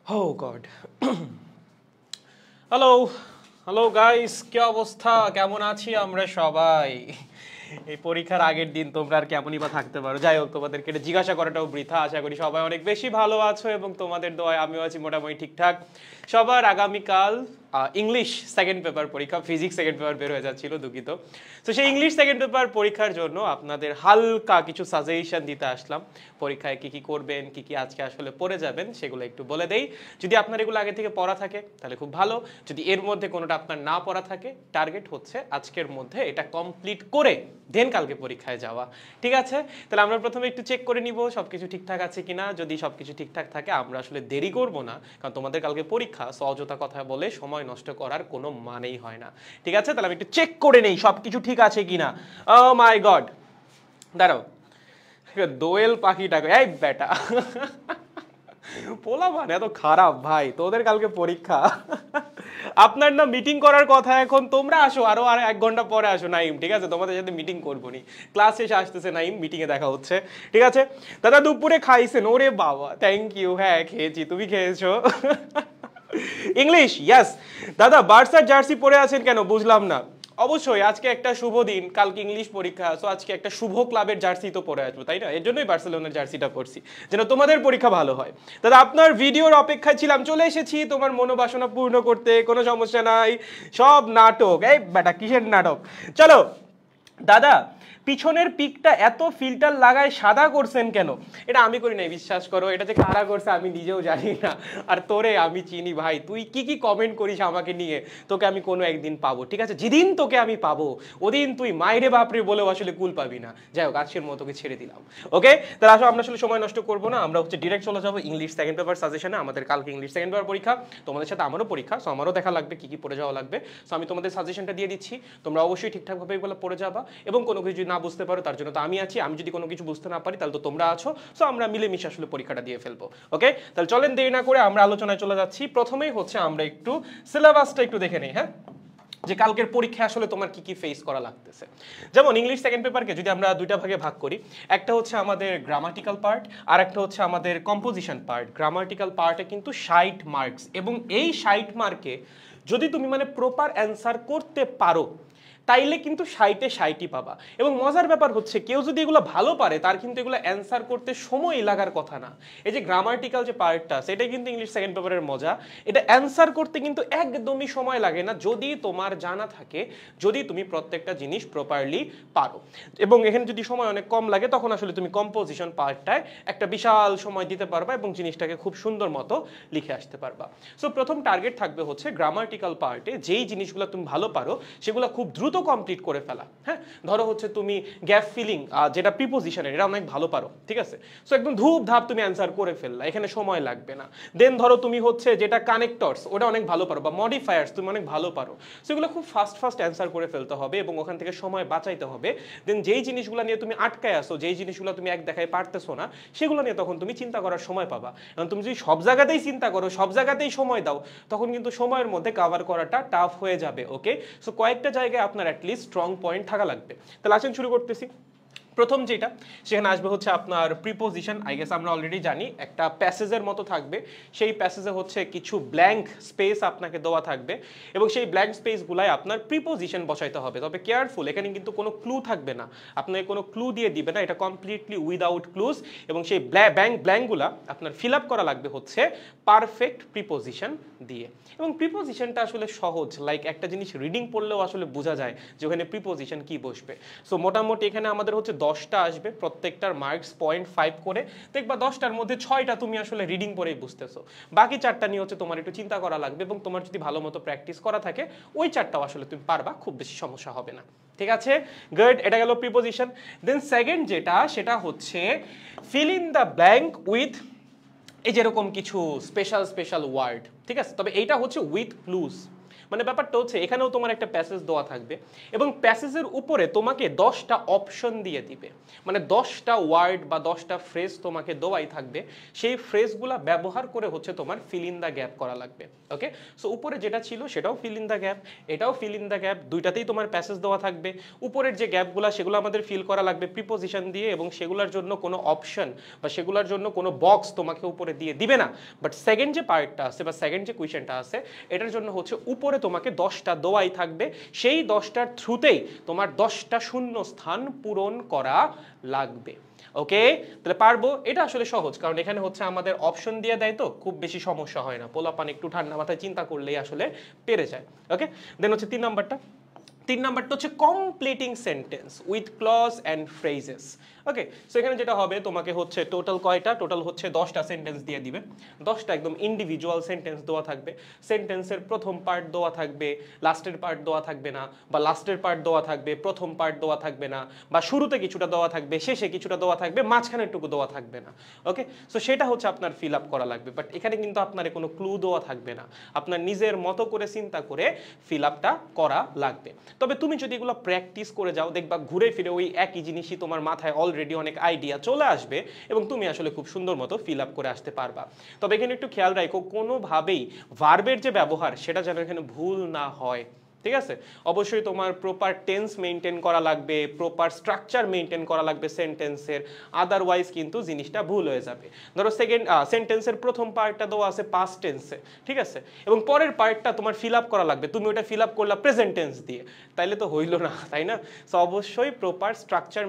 Oh God. Hello hello guys, কি অবস্থা? কেমন আছি আমরা সবাই? এই পরীক্ষার আগের দিন তোমরা আর কেমনই বা থাকতে পারো। যাই হোক, তোমাদেরকে এটা জিজ্ঞাসা করাটাও বৃথা। আশা করি সবাই অনেক বেশি ভালো আছো এবং তোমাদের দোয়ায় আমিও আছি মোটামুটি ঠিকঠাক। সবার আগামীকাল ইংলিশ সেকেন্ড পেপার পরীক্ষা, ফিজিক্স সেকেন্ড পেপার বের হয়ে যাচ্ছিল, দুঃখিত। তো সেই ইংলিশ সেকেন্ড পেপার পরীক্ষার জন্য আপনাদের হালকা কিছু সাজেশন দিতে আসলাম। পরীক্ষায় কি কি করবেন, কি কি আজকে আসলে পড়ে যাবেন সেগুলো একটু বলে দেই। যদি আপনার এগুলো আগে থেকে পড়া থাকে তাহলে খুব ভালো। যদি এর মধ্যে কোনোটা আপনার না পড়া থাকে, টার্গেট হচ্ছে আজকের মধ্যে এটা কমপ্লিট করে দেন কালকে পরীক্ষায় যাওয়া। ঠিক আছে? তাহলে আমরা প্রথমে একটু চেক করে নিব সবকিছু ঠিকঠাক আছে কিনা। যদি সবকিছু ঠিকঠাক থাকে আমরা আসলে দেরি করব না, কারণ তোমাদের কালকে পরীক্ষা। অযথা কথা বলে সময় নষ্ট করার কোনো মানেই হয় না। ঠিক আছে? তাহলে আমি একটু চেক করে নেই সবকিছু ঠিক আছে কিনা। ও মাই গড, দাঁড়াও, দোয়েল পাখিটা এই বেটা পোলা মানে এত খারাপ ভাই, তোদের কালকে পরীক্ষা। আপনার না মিটিং করার কথা, এখন তোমরা আসো আরো 1 ঘন্টা পরে আসো নাইম। ঠিক আছে? তোমাদের সাথে মিটিং করবো নি, ক্লাস শেষে আসতেছে নাইম, মিটিং এ দেখা হচ্ছে। ঠিক আছে? দাদা দুপুরে খাইছেন? ওরে বাবা, থ্যাংক ইউ। হ্যাঁ খেয়েছি, তুমি খেয়েছো? ইংলিশ, ইয়াস। দাদা বার্সার জার্সি পরে আছেন কেন বুঝলাম না। অবশ্যই আজকে একটা শুভ দিন, কালকে ইংলিশ পরীক্ষা, সো আজকে একটা শুভ ক্লাবের জার্সি তো পরে আসবো, তাই না? এর জন্যই বার্সেলোনার জার্সিটা পরছি, যেন তোমাদের পরীক্ষা ভালো হয়। দাদা আপনার ভিডিওর অপেক্ষায় ছিলাম, চলে এসেছি তোমার মনোবাসনা পূর্ণ করতে, কোনো সমস্যা নাই। সব নাটক, এই বেটা কিসের নাটক? চলো দাদা, পিছনের পিকটা এত ফিল্টার লাগায় সাদা করছেন কেন? এটা আমি করি নাই, বিশ্বাস করো। এটা যে কারা করছে আমি নিজেও জানি না। আর তোরে আমি চিনি ভাই, তুই কি কি কমেন্ট করিস আমাকে নিয়ে, তোকে আমি কোনো একদিন পাবো। ঠিক আছে? যেদিন তোকে আমি পাবো ওদিন তুই মাইরে বাপরে বলেও আসলে কুল পাবি না। যাই হোক, আজকের মতো তোকে ছেড়ে দিলাম। ওকে, তাহলে আসো আমরা আসলে সময় নষ্ট করবো না, আমরা হচ্ছে ডিরেক্ট চলে যাবো ইংলিশ সেকেন্ড পেপার সাজেশনে। আমাদের কালকে ইংলিশ সেকেন্ড পেপার পরীক্ষা, তোমাদের সাথে আমারও পরীক্ষা, সো আমারও দেখা লাগবে কি কি পড়ে যাওয়া লাগবে। সো আমি তোমাদের সাজেশনটা দিয়ে দিচ্ছি, তোমরা অবশ্যই ঠিকঠাকভাবে এগুলো পড়ে যাবা। এবং কোনো কিছু যদি না বুঝতে পারো তার জন্য তো আমি আছি, আমি যদি কোনো কিছু বুঝতে না পারি তাহলে তো তোমরা আছো। সো আমরা মিলেমিশে আসলে পরীক্ষাটা দিয়ে ফেলবো। ওকে, তাহলে চলেন দেরি না করে আমরা আলোচনায় চলে যাচ্ছি। প্রথমেই হচ্ছে আমরা একটু সিলেবাসটা একটু দেখে নিই, হ্যাঁ, যে কালকের পরীক্ষায় আসলে তোমার কি কি ফেস করা লাগতেছে। যেমন ইংলিশ সেকেন্ড পেপারকে যদি আমরা দুইটা ভাগে ভাগ করি, একটা হচ্ছে আমাদের গ্রামাটিক্যাল পার্ট আর একটা হচ্ছে আমাদের কম্পোজিশন পার্ট। গ্রামাটিক্যাল পার্টে কিন্তু 60 মার্কস, এবং এই 60 মার্কে যদি তুমি মানে প্রপার অ্যান্সার করতে পারো তাইলে কিন্তু 60-এ 60ই পাবা। এবং মজার ব্যাপার হচ্ছে কেউ যদি এগুলো ভালো পারে তার কিন্তু এগুলো অ্যান্সার করতে সময় লাগার কথা না। এই যে গ্রামাটিক্যাল যে পার্টটা, সেটাই কিন্তু ইংলিশ সেকেন্ড পেপারের মজা। এটা অ্যান্সার করতে কিন্তু একদমই সময় লাগে না যদি তোমার জানা থাকে, যদি তুমি প্রত্যেকটা জিনিস প্রপারলি পারো। এবং এখানে যদি সময় অনেক কম লাগে তখন আসলে তুমি কম্পোজিশন পার্টটায় একটা বিশাল সময় দিতে পারবা এবং জিনিসটাকে খুব সুন্দর মতো লিখে আসতে পারবা। সো প্রথম টার্গেট থাকবে হচ্ছে গ্রামাটিক্যাল পার্টে যেই জিনিসগুলো তুমি ভালো পারো সেগুলো খুব দ্রুত কমপ্লিট করে ফেলা। হ্যাঁ, ধরো হচ্ছে তুমি গ্যাপ ফিলিং, যেটা প্রিপোজিশনের, এটা অনেক ভালো পারো। ঠিক আছে? সো একদম ধূপ ধাপ তুমি অ্যান্সার করে ফেললা, এখানে সময় লাগবে না। দেন ধরো তুমি হচ্ছে যেটা কানেক্টরস, ওটা অনেক ভালো পারো, বা মডিফায়ার্স তুমি অনেক ভালো পারো। সেগুলো খুব ফাস্ট ফাস্ট অ্যান্সার করে ফেলতে হবে এবং ওখান থেকে সময় বাঁচাইতে হবে। দেন যেই জিনিসগুলো নিয়ে তুমি আটকায় আসো, যেই জিনিসগুলো তুমি এক দেখায় পারতেছো না, সেগুলো নিয়ে তখন তুমি চিন্তা করার সময় পাবা। কারণ তুমি যদি সব জায়গাতেই চিন্তা করো, সব জায়গাতেই সময় দাও, তখন কিন্তু সময়ের মধ্যে কভার করাটা টাফ হয়ে যাবে। ওকে, সো কয়েকটা জায়গায় আপনার অ্যাটলিস্ট স্ট্রং পয়েন্ট থাকা লাগবে। তাহলে আসেন শুরু করতেছি। প্রথম যেটা সেখানে আসবে হচ্ছে আপনার প্রিপোজিশন। আই গেস আমরা অলরেডি জানি একটা প্যাসেজের মতো থাকবে, সেই প্যাসেজে হচ্ছে কিছু ব্ল্যাঙ্ক স্পেস আপনাকে দেওয়া থাকবে এবং সেই ব্ল্যাঙ্ক স্পেসগুলাই আপনার প্রিপোজিশন বসাইতে হবে। তবে কেয়ারফুল, এখানে কিন্তু কোনো ক্লু থাকবে না, আপনাকে কোনো ক্লু দিয়ে দিবে না, এটা কমপ্লিটলি উইদাউট ক্লুজ। এবং সেই ব্ল্যাঙ্কগুলা আপনার ফিল আপ করা লাগবে হচ্ছে পারফেক্ট প্রিপোজিশন দিয়ে। এবং প্রিপোজিশনটা আসলে সহজ, লাইক একটা জিনিস রিডিং পড়লেও আসলে বোঝা যায় যে ওখানে প্রিপোজিশন কি বসবে। সো মোটামুটি এখানে আমাদের হচ্ছে 10টা আসবে, প্রত্যেকটার মার্কস 0.5 করে। দেখবা 10টার মধ্যে 6টা তুমি আসলে রিডিং পড়েই বুঝতেছো, বাকি 4টা নিয়ে হচ্ছে তোমার একটু চিন্তা করা লাগবে। এবং তোমার যদি ভালো মতো প্র্যাকটিস করা থাকে ওই 4টাও আসলে তুমি পারবা, খুব বেশি সমস্যা হবে না। ঠিক আছে, গুড, এটা গেল প্রিপোজিশন। দেন সেকেন্ড যেটা, সেটা হচ্ছে fill in the blank with এই যেরকম কিছু স্পেশাল স্পেশাল ওয়ার্ড। ঠিক আছে, তবে এইটা হচ্ছে উইথ ক্লুজ, মানে ব্যাপারটা হচ্ছে এখানেও তোমার একটা প্যাসেজ দেওয়া থাকবে এবং প্যাসেজের উপরে তোমাকে 10টা অপশন দিয়ে দিবে, মানে 10টা ওয়ার্ড বা 10টা ফ্রেজ তোমাকে দেওয়াই থাকবে, সেই ফ্রেজগুলা ব্যবহার করে হচ্ছে তোমার ফিল ইন দ্য গ্যাপ করা লাগবে। ওকে, সো উপরে যেটা ছিল সেটাও ফিল ইন দ্য গ্যাপ, এটাও ফিল ইন দ্য গ্যাপ, দুইটাতেই তোমার প্যাসেজ দেওয়া থাকবে। উপরের যে গ্যাপগুলো সেগুলো আমাদের ফিল করা লাগবে প্রিপোজিশন দিয়ে, এবং সেগুলোর জন্য কোনো অপশন বা সেগুলোর জন্য কোনো বক্স তোমাকে উপরে দিয়ে দিবে না। বাট সেকেন্ড যে পার্টটা আছে বা সেকেন্ড যে কোয়েশ্চেনটা আছে এটার জন্য হচ্ছে উপরে তোমাকে 10টা দেওয়াই থাকবে, সেই 10টার থ্রুতেই তোমার 10টা শূন্য স্থান পূরণ করা লাগবে। ওকে, তাহলে পারবো, এটা আসলে সহজ, কারণ এখানে হচ্ছে আমাদের অপশন দিয়ে দেয় তো খুব বেশি সমস্যা হয় না, পোলাপান একটু ঠান্ডা মাথায় চিন্তা করলেই আসলে পেরে যায়। ওকে, দেন হচ্ছে 3 নাম্বারটা হচ্ছে completing sentence with clause and phrases. Okay, so এখানে যেটা হবে তোমাকে হচ্ছে টোটাল কয়টা, টোটাল হচ্ছে 10টা সেন্টেন্স দিয়ে দিবে, 10টা একদম ইন্ডিভিজুয়াল সেন্টেন্স দেওয়া থাকবে। সেন্টেন্সের প্রথম পার্ট দেওয়া থাকবে, লাস্টের পার্ট দেওয়া থাকবে না, বা লাস্টের পার্ট দেওয়া থাকবে, প্রথম পার্ট দেওয়া থাকবে না, বা শুরুতে কিছুটা দেওয়া থাকবে, শেষে কিছুটা দেওয়া থাকবে, মাঝখানেরটুকু দেওয়া থাকবে না। ওকে, সো সেটা হচ্ছে আপনার ফিল আপ করা লাগবে, বাট এখানে কিন্তু আপনার কোনো ক্লু দেওয়া থাকবে না, আপনার নিজের মতো করে চিন্তা করে ফিল আপটা করা লাগবে। তবে তুমি যদি এগুলো প্র্যাকটিস করে যাও দেখবা ঘুরে ফিরে ওই একই জিনিসই তোমার মাথায় অলরেডি অনেক আইডিয়া চলে আসবে এবং তুমি আসলে খুব সুন্দর মতো ফিল আপ করে আসতে পারবা। তবে এখানে একটু খেয়াল রাখো কোনোভাবেই ভার্বের যে ব্যবহার সেটা যেন এখানে ভুল না হয়, ঠিক আছে? অবশ্যই তোমার প্রপার টেন্স মেনটেন করা লাগবে, প্রপার স্ট্রাকচার মেনটেন করা লাগবে সেন্টেন্সের, আদারওয়াইজ কিন্তু জিনিসটা ভুল হয়ে যাবে। ধরো সেন্টেন্সের প্রথম পার্টটা দেওয়া আছে পাস্ট টেন্সে, ঠিক আছে, এবং পরের পার্টটা তোমার ফিল আপ করা লাগবে, তুমি ওটা ফিল আপ করলা প্রেজেন্ট টেন্স দিয়ে, তাইলে তো হইলো না, তাই না? সো অবশ্যই প্রপার স্ট্রাকচার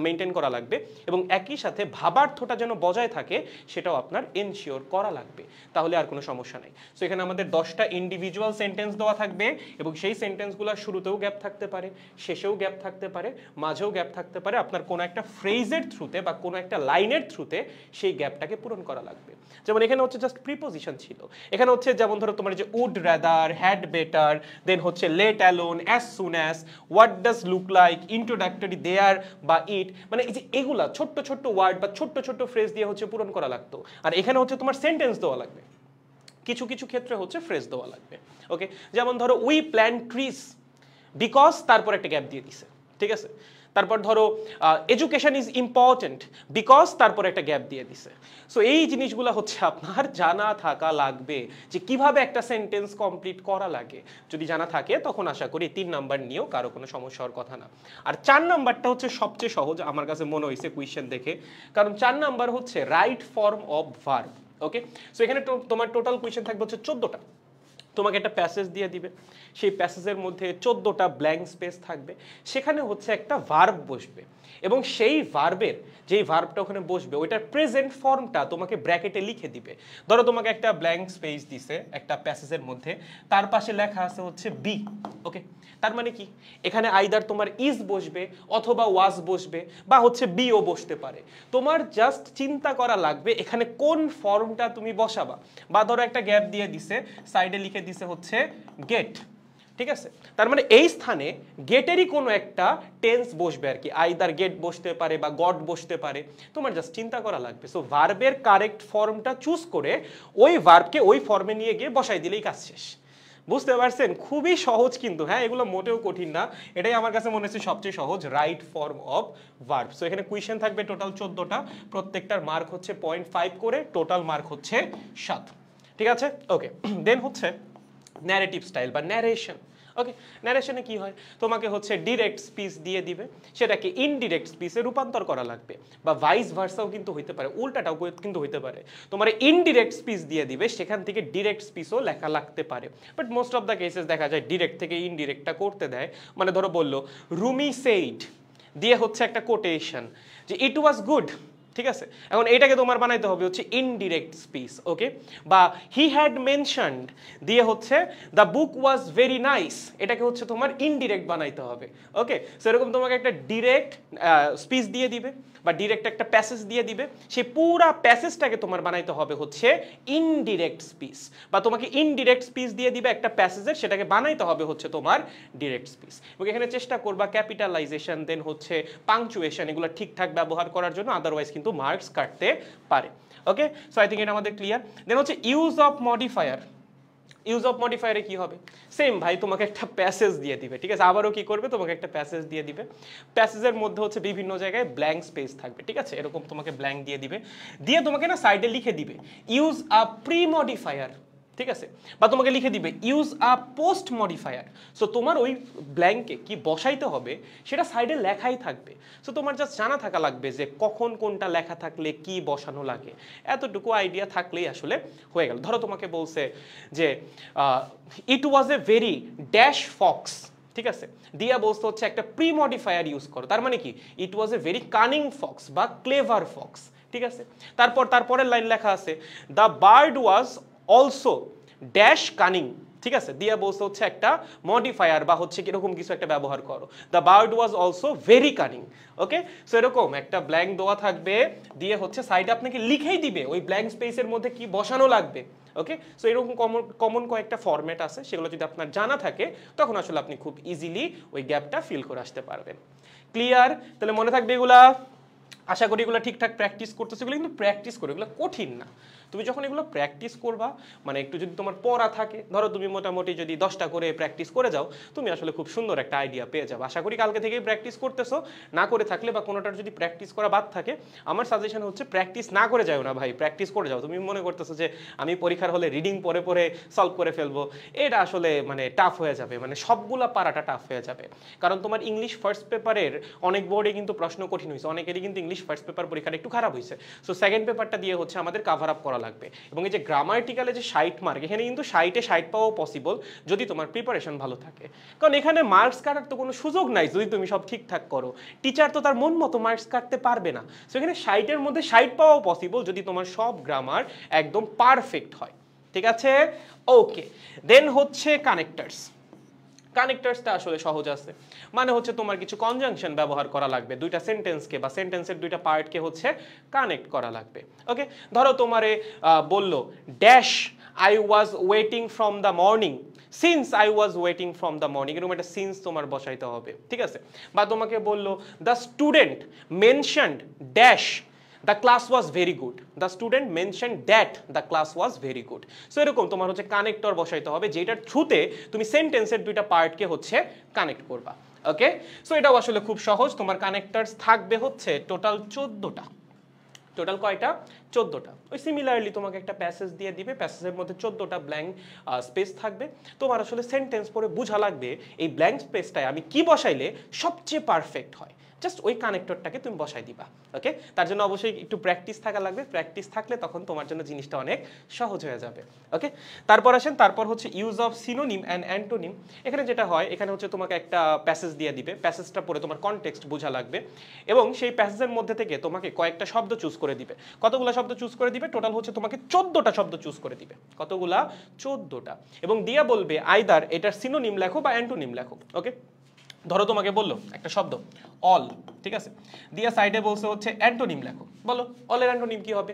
মেনটেন করা লাগবে এবং একই সাথে ভাবার্থটা যেন বজায় থাকে সেটাও আপনার এনশিওর করা লাগবে, তাহলে আর কোনো সমস্যা নাই। সো এখানে আমাদের 10টা ইন্ডিভিজুয়াল সেন্টেন্স দেওয়া থাকবে এবং সেই সেন্টেন্সগুলো শুরুতেও গ্যাপ থাকতে পারে, শেষেও গ্যাপ থাকতে পারে, মাঝেও গ্যাপ থাকতে পারে, আপনার কোনো একটা ফ্রেজের থ্রুতে বা কোনো একটা লাইনের থ্রুতে সেই গ্যাপটাকে পূরণ করা লাগবে। যেমন এখানে হচ্ছে জাস্ট প্রিপোজিশন ছিল, এখানে হচ্ছে যেমন ধরো তোমার যে would rather, had better, then হচ্ছে let alone, as soon as, what does look like, introductory there বা ইট, মানে এই যে এগুলা ছোট্ট ছোট্ট ওয়ার্ড বা ছোট্ট ছোট্ট ফ্রেজ দিয়ে হচ্ছে পূরণ করা লাগতো। আর এখানে হচ্ছে তোমার সেন্টেন্স দেওয়া লাগবে, কিছু কিছু ক্ষেত্রে হচ্ছে ফ্রেজ দেওয়া লাগবে। ওকে, যেমন ধরো উই প্ল্যান্ট ট্রিজ বিকজ, তারপর একটা গ্যাপ দিয়ে দিছে, ঠিক আছে? তারপর ধরো এডুকেশন ইজ ইম্পর্টেন্ট বিকজ, তারপর একটা গ্যাপ দিয়ে দিছে। সো এই জিনিসগুলো হচ্ছে আপনার জানা থাকা লাগবে যে কিভাবে একটা সেন্টেন্স কমপ্লিট করা লাগে। যদি জানা থাকে তখন আশা করি 3 নাম্বার নিয়েও কারো কোনো সমস্যা হওয়ার কথা না। আর 4 নাম্বারটা হচ্ছে সবচেয়ে সহজ আমার কাছে মনে হয়েছে কোয়েশ্চেন দেখে, কারণ 4 নাম্বার হচ্ছে right form of verb. Okay, so এখানে তোমার টোটাল কোয়েশ্চেন থাকবে হচ্ছে 14টা। তোমাকে একটা প্যাসেজ দিয়ে দিবে, সেই প্যাসেজের মধ্যে 14টা ব্ল্যাঙ্ক স্পেস থাকবে, সেখানে হচ্ছে একটা ভার্ব বসবে এবং সেই ভার্বের যেই ভার্বটা ওখানে বসবে ওইটার প্রেজেন্ট ফর্মটা তোমাকে ব্র্যাকেটে লিখে দিবে। ধরো তোমাকে একটা ব্ল্যাঙ্ক স্পেস দিছে একটা প্যাসেজের মধ্যে, তার পাশে লেখা আছে হচ্ছে বি। ওকে, তার মানে কি এখানে আইদার তোমার ইজ বসবে অথবা ওয়াজ বসবে বা হচ্ছে বিও বসতে পারে। তোমার জাস্ট চিন্তা করা লাগবে এখানে কোন ফর্মটা তুমি বসাবা। বা ধরো একটা গ্যাপ দিয়ে দিছে, সাইডে লিখে দিছে হচ্ছে গেট, ঠিক আছে, তার মানে এই স্থানে গেটেরই কোনো একটা টেন্স বসবে আর কি, আইদার গেট বসতে পারে বা গড বসতে পারে, তোমার জাস্ট চিন্তা করা লাগবে। সো ভার্বের কারেক্ট ফর্মটা চুজ করে ওই ভার্বকে ওই ফর্মে নিয়ে গিয়ে বসাই দিলেই কাজ শেষ। বুঝতে পারছেন? খুবই সহজ কিন্তু, হ্যাঁ, এগুলো মোটেও কঠিন না, এটাই আমার কাছে মনে হচ্ছে সবচেয়ে সহজ, right form of verb. So এখানে কোয়েশ্চেন থাকবে টোটাল 14টা, প্রত্যেকটার মার্ক হচ্ছে 0.5 করে, টোটাল মার্ক হচ্ছে 7, ঠিক আছে? ওকে, দেন হচ্ছে ন্যারেটিভ স্টাইল বা ন্যারেশন। ওকে, ন্যারেশনে কি হয়, তোমাকে হচ্ছে ডিরেক্ট স্পিচ দিয়ে দিবে, সেটাকে ইনডিরেক্ট স্পিচে রূপান্তর করা লাগবে, বা ভাইস ভার্সাও কিন্তু হইতে পারে, উল্টাটাও কিন্তু হইতে পারে। তোমার ইনডিরেক্ট স্পিচ দিয়ে দিবে, সেখান থেকে ডিরেক্ট স্পিচও লেখা লাগতে পারে, but most of the cases দেখা যায় ডিরেক্ট থেকে ইনডিরেক্টটা করতে দেয়। মানে ধরো বললো রুমি সেইড দিয়ে হচ্ছে একটা কোটেশন যে ইট ওয়াজ গুড, ঠিক আছে, এখন এটাকে তোমার বানাইতে হবে হচ্ছে ইনডিরেক্ট স্পিচ। ওকে, বা হি হ্যাড মেনশনড দিয়ে হচ্ছে the book was very nice, এটাকে হচ্ছে তোমার ইনডিরেক্ট বানাইতে হবে। ওকে, সেরকম তোমাকে একটা ডিরেক্ট স্পিচ দিয়ে দিবে বা ডিরেক্ট একটা প্যাসেজ দিয়ে দিবে, সেই পুরা প্যাসেজটাকে তোমার বানাইতে হবে হচ্ছে ইনডিরেক্ট স্পিচ, বা তোমাকে ইনডিরেক্ট স্পিচ দিয়ে দিবে একটা প্যাসেজের, সেটাকে বানাইতে হবে হচ্ছে তোমার ডিরেক্ট স্পিচ। এবং এখানে চেষ্টা করবা ক্যাপিটালাইজেশন দেন হচ্ছে পাংচুয়েশন এগুলো ঠিকঠাক ব্যবহার করার জন্য, আদারওয়াইজ কিন্তু মার্কস কাটতে পারে। ওকে, সো আই থিঙ্ক এটা আমাদের ক্লিয়ার। দেন হচ্ছে use of modifier. Use of মডিফায়ারে কি হবে, সেম ভাই তোমাকে একটা প্যাসেজ দিয়ে দিবে, ঠিক আছে, আবারও কি করবে, তোমাকে একটা প্যাসেজ দিয়ে দিবে, প্যাসেজের মধ্যে হচ্ছে বিভিন্ন জায়গায় ব্ল্যাঙ্ক স্পেস থাকবে, ঠিক আছে, এরকম তোমাকে ব্ল্যাঙ্ক দিয়ে দিবে, দিয়ে তোমাকে না সাইডে লিখে দিবে ইউজ আ প্রি মডিফায়ার, ঠিক আছে, বা তোমাকে লিখে দিবে ইউজ আ পোস্ট মডিফায়ার। সো তোমার ওই ব্ল্যাঙ্কে কি বসাইতে হবে সেটা সাইডে লেখাই থাকবে। সো তোমার জাস্ট জানা থাকা লাগবে যে কখন কোনটা লেখা থাকলে কি বসানো লাগে, এতটুকু আইডিয়া থাকলেই আসলে হয়ে গেল। ধরো তোমাকে বলছে যে ইট was a very dash Fox, ঠিক আছে, দিয়া বলতে হচ্ছে একটা প্রি মডিফায়ার ইউজ করো, তার মানে কি it was a very cunning fox বা ক্লেভার ফক্স, ঠিক আছে। তারপরের লাইন লেখা আছে the bird was also dash cunning, ঠিক আছে, দিয়া বলতে হচ্ছে একটা মডিফায়ার বা হচ্ছে কিরকম কিছু একটা ব্যবহার করো, the bird was also very cunning. Okay, so এরকম একটা ব্ল্যাঙ্ক দেওয়া থাকবে, দিয়ে হচ্ছে সাইডে আপনাকে লিখেই দিবে ওই ব্ল্যাঙ্ক স্পেসের মধ্যে কি বসানো লাগবে। ওকে, সো এরকম কমন কয়েকটা ফরম্যাট আছে, সেগুলো যদি আপনার জানা থাকে তখন আসলে আপনি খুব ইজিলি ওই গ্যাপটা ফিল করে আসতে পারবেন। ক্লিয়ার? তাহলে মনে থাকবে এগুলা, আশা করি এগুলো ঠিকঠাক প্র্যাকটিস করতেছে, এগুলো কিন্তু প্র্যাকটিস করে, এগুলো কঠিন না। তুমি যখন এগুলো প্র্যাকটিস করবা, মানে একটু যদি তোমার পড়া থাকে, ধরো তুমি মোটামুটি যদি 10টা করে প্র্যাকটিস করে যাও, তুমি আসলে খুব সুন্দর একটা আইডিয়া পেয়ে যাবে। আশা করি কালকে থেকেই প্র্যাকটিস করতেছো, না করে থাকলে বা কোনোটার যদি প্র্যাকটিস করা বাদ থাকে, আমার সাজেশন হচ্ছে প্র্যাকটিস না করে যাও না ভাই, প্র্যাকটিস করে যাও। তুমি মনে করতেছো যে আমি পরীক্ষার হলে রিডিং পড়ে পড়ে সলভ করে ফেলবো, এটা আসলে মানে টাফ হয়ে যাবে, মানে সবগুলা পারাটা টাফ হয়ে যাবে। কারণ তোমার ইংলিশ ফার্স্ট পেপারের অনেক বোর্ডে কিন্তু প্রশ্ন কঠিন হয়েছে, অনেকেরই কিন্তু ইংলিশ ফার্স্ট পেপার পরীক্ষাটা একটু খারাপ হয়েছে। সো সেকেন্ড পেপারটা দিয়ে হচ্ছে আমাদের কাভার আপ করা লাগবে। এবং এই যে গ্রামাটিক্যালে যে 60 মার্ক, এখানে কিন্তু 60-এ 60 পাওয়াও পসিবল যদি তোমার প্রিপারেশন ভালো থাকে, কারণ এখানে মার্কস কাটার তো কোনো সুযোগ নাই যদি তুমি সব ঠিকঠাক করো। টিচার তো তার মন মতো মার্কস কাটতে পারবে না। সো এখানে 60-এর মধ্যে 60 পাওয়াও পসিবল যদি তোমার সব গ্রামার একদম পারফেক্ট হয়, ঠিক আছে। ওকে, দেন হচ্ছে কানেক্টার্স। কানেক্টার্সটা আসলে সহজ আছে, মানে হচ্ছে তোমার কিছু কনজাংশন ব্যবহার করা লাগবে, দুইটা সেন্টেন্সকে বা সেন্টেন্সের দুইটা পার্টকে হচ্ছে কানেক্ট করা লাগবে। ওকে, ধরো তোমারে বললো dash I was waiting from the morning, since I was waiting from the morning, এরকম একটা সিন্স তোমার বসাইতে হবে, ঠিক আছে। বা তোমাকে বললো the student mentioned dash the class was very good, the student mention that the class was very good. So এরকম তোমার হচ্ছে কানেক্টর বসাইতে হবে, যেটার থ্রুতে তুমি সেন্টেন্সের দুইটা পার্টকে হচ্ছে কানেক্ট করবা। ওকে, সো এটাও আসলে খুব সহজ। তোমার কানেক্টার্স থাকবে হচ্ছে টোটাল 14টা। টোটাল কয়টা? 14টা। ওই সিমিলারলি তোমাকে একটা প্যাসেজ দিয়ে দিবে, প্যাসেজের মধ্যে 14টা ব্ল্যাঙ্ক স্পেস থাকবে। তোমার আসলে সেন্টেন্স পড়ে বোঝা লাগবে এই ব্ল্যাঙ্ক স্পেসটায় আমি কি বসাইলে সবচেয়ে পারফেক্ট হয়, জাস্ট ওই কানেক্টরটাকে তুমি বসাই দিবা। ওকে, তার জন্য অবশ্যই একটু প্র্যাকটিস থাকা লাগবে, প্র্যাকটিস থাকলে তখন তোমার জন্য জিনিসটা অনেক সহজ হয়ে যাবে। ওকে, তারপর আসেন, তারপর হচ্ছে use of synonym and antonym. এখানে যেটা হয়, এখানে হচ্ছে তোমাকে একটা প্যাসেজ দিয়ে দিবে, প্যাসেজটা পড়ে তোমার কনটেক্সট বোঝা লাগবে, এবং সেই প্যাসেজের মধ্যে থেকে তোমাকে কয়েকটা শব্দ চুজ করে দিবে। কতগুলা শব্দ চুজ করে দিবে? টোটাল হচ্ছে তোমাকে 14টা শব্দ চুজ করে দিবে। কতগুলা? 14টা। এবং দিয়া বলবে আইদার এটার সিনোনিম লেখো বা অ্যান্টোনিম লেখো। ওকে, ধরো তোমাকে বললো একটা শব্দ অল, ঠিক আছে, দিয়া সাইডে বলছে হচ্ছে অ্যান্টোনিম লেখো, বলো অলের অ্যান্টোনিম কি হবে?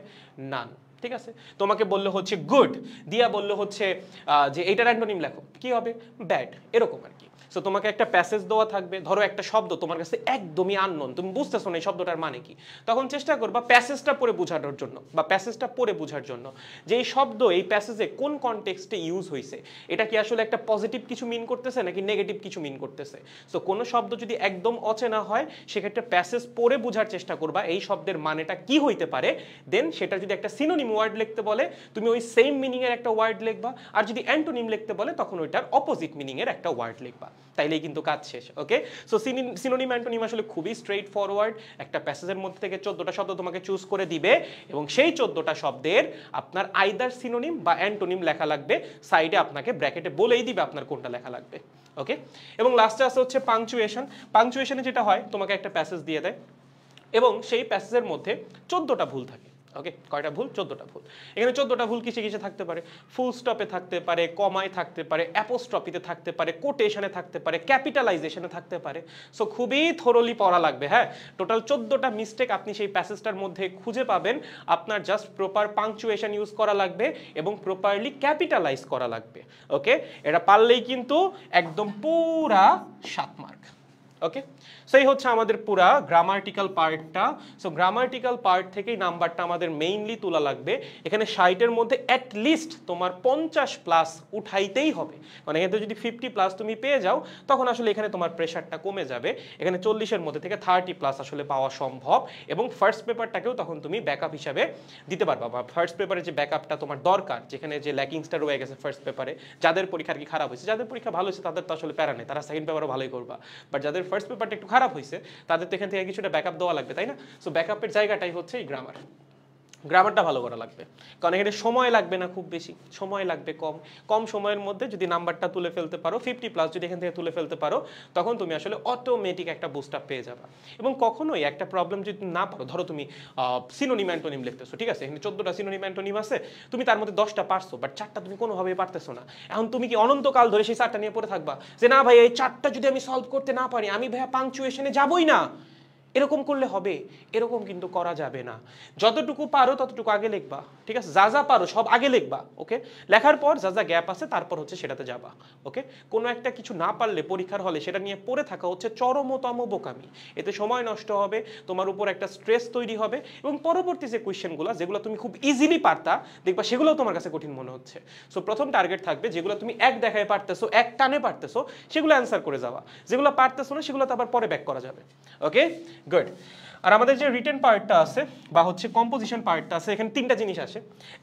নান, ঠিক আছে। তোমাকে বললো হচ্ছে গুড, দিয়া বললো হচ্ছে যে এইটার অ্যান্টোনিম লেখো, কি হবে? ব্যাড, এরকম আর কি। সো তোমাকে একটা প্যাসেজ দেওয়া থাকবে, ধরো একটা শব্দ তোমার কাছে একদমই আননোন, তুমি বুঝতেছো না এই শব্দটার মানে কি, তখন চেষ্টা করবা প্যাসেজটা পড়ে বোঝানোর জন্য বা প্যাসেজটা পড়ে বোঝার জন্য যে এই শব্দ এই প্যাসেজে কোন কনটেক্সটে ইউজ হয়েছে, এটা কি আসলে একটা পজিটিভ কিছু মিন করতেছে নাকি নেগেটিভ কিছু মিন করতেছে। সো কোনো শব্দ যদি একদম অচেনা হয়, সেক্ষেত্রে প্যাসেজ পড়ে বোঝার চেষ্টা করবা এই শব্দের মানেটা কি হইতে পারে, দেন সেটা যদি একটা সিনোনিম ওয়ার্ড লিখতে বলে তুমি ওই সেম মিনিংয়ের একটা ওয়ার্ড লিখবা, আর যদি অ্যান্টোনিম লিখতে বলে তখন ওইটার অপোজিট মিনিংয়ের একটা ওয়ার্ড লিখবা, তাইলেই কিন্তু কাজ শেষ। ওকে, সো সিনোনিম অ্যান্টোনিম আসলে খুবই স্ট্রেইট ফরওয়ার্ড। একটা প্যাসেজের মধ্যে থেকে 14টা শব্দ তোমাকে চুজ করে দিবে, এবং সেই 14টা শব্দের আপনার আইদার সিনোনিম বা অ্যান্টোনিম লেখা লাগবে, সাইডে আপনাকে ব্র্যাকেটে বলেই দিবে আপনার কোনটা লেখা লাগবে। ওকে, এবং লাস্টে আসে হচ্ছে পাংচুয়েশন। পাংচুয়েশনে যেটা হয়, তোমাকে একটা প্যাসেজ দিয়ে দেয় এবং সেই প্যাসেজের মধ্যে 14টা ভুল থাকে। ওকে, কয়টা ভুল? 14টা ভুল। এখানে 14টা ভুল কিসে কিসে থাকতে পারে? ফুল স্টপে থাকতে পারে, কমায় থাকতে পারে, অ্যাপোস্ট্রফিতে থাকতে পারে, কোটেশনে থাকতে পারে, ক্যাপিটালাইজেশনে থাকতে পারে। সো খুবই থরোলি পড়া লাগবে। হ্যাঁ, টোটাল 14টা মিস্টেক আপনি সেই প্যাসেজটার মধ্যে খুঁজে পাবেন। আপনার জাস্ট প্রপার পাংচুয়েশন ইউজ করা লাগবে এবং প্রপারলি ক্যাপিটালাইজ করা লাগবে। ওকে, এটা পারলেই কিন্তু একদম পুরা 7 মার্ক। ওকে, সো এই হচ্ছে আমাদের পুরা গ্রামাটিক্যাল পার্টটা। সো গ্রামাটিক্যাল পার্ট থেকেই নাম্বারটা আমাদের মেইনলি তোলা লাগবে। এখানে 60-এর মধ্যে অ্যাটলিস্ট তোমার 50 প্লাস উঠাইতেই হবে, কারণ এখানে যদি 50 প্লাস তুমি পেয়ে যাও তখন আসলে এখানে তোমার প্রেশারটা কমে যাবে। এখানে 40-এর মধ্যে থেকে 30 প্লাস আসলে পাওয়া সম্ভব, এবং ফার্স্ট পেপারটাকেও তখন তুমি ব্যাকআপ হিসাবে দিতে পারবা। বা ফার্স্ট পেপারে যে ব্যাকআপটা তোমার দরকার, যেখানে যে ল্যাকিংসটা রয়ে গেছে ফার্স্ট পেপারে, যাদের পরীক্ষার কি খারাপ হয়েছে, যাদের পরীক্ষা ভালো হয়েছে তাদের তো আসলে প্যারা নেই, তারা সেকেন্ড পেপারও ভালোই করবা। বাট যাদের ফার্স্ট পেপারটা একটু খারাপ হয়েছে তাদের তো এখান থেকে কিছুটা ব্যাকআপ দেওয়া লাগবে, তাই না? সো ব্যাকআপের জায়গাটাই হচ্ছে এই গ্রামার। গ্রামারটা ভালো করা লাগবে, কারণ এখানে সময় লাগবে না খুব বেশি, সময় লাগবে কম। কম সময়ের মধ্যে যদি নাম্বারটা তুলে ফেলতে পারো, 50 প্লাস যদি এখান থেকে তুলে ফেলতে পারো, তখন তুমি আসলে অটোমেটিক একটা বুস্ট আপ পেয়ে যাবা। এবং কখনোই একটা প্রবলেম যদি না পারো, ধরো তুমি সিনোনিম অ্যান্টোনিম লিখতেছো, ঠিক আছে, এখানে 14টা সিনোনিম অ্যান্টোনিম আছে, তুমি তার মধ্যে 10টা পারছো, বাট 4টা তুমি কোনোভাবেই পারতেছো না। এখন তুমি কি অনন্তকাল ধরে সেই 4টা নিয়ে পড়ে থাকবা যে না ভাই এই 4টা যদি আমি সলভ করতে না পারি আমি ভাইয়া পাংচুয়েশনে যাবই না? এরকম করলে হবে? এরকম কিন্তু করা যাবে না। যতটুকু পারো ততটুকু আগে লিখবা, ঠিক আছে, যা যা পারো সব আগে লিখবা। ওকে, লেখার পর যা যা গ্যাপ আছে তারপর হচ্ছে সেটাতে যাবা। ওকে, কোনো একটা কিছু না পারলে পরীক্ষার হলে সেটা নিয়ে পড়ে থাকা হচ্ছে চরমতম বোকামি। এতে সময় নষ্ট হবে, তোমার উপর একটা স্ট্রেস তৈরি হবে, এবং পরবর্তী যে কোয়েশ্চেনগুলো যেগুলো তুমি খুব ইজিলি পারতা দেখবা সেগুলো তোমার কাছে কঠিন মনে হচ্ছে। সো প্রথম টার্গেট থাকবে যেগুলো তুমি এক দেখায় পারতেছো, এক টানে পারতেছো, সেগুলো অ্যান্সার করে যাওয়া। যেগুলো পারতেছো না সেগুলো তো আবার পরে ব্যাক করা যাবে। ওকে, গুড। আর আমাদের যে রিটেন পার্টটা আছে বা হচ্ছে কম্পোজিশন পার্টটা আছে, এখানে 3টা জিনিস আসে।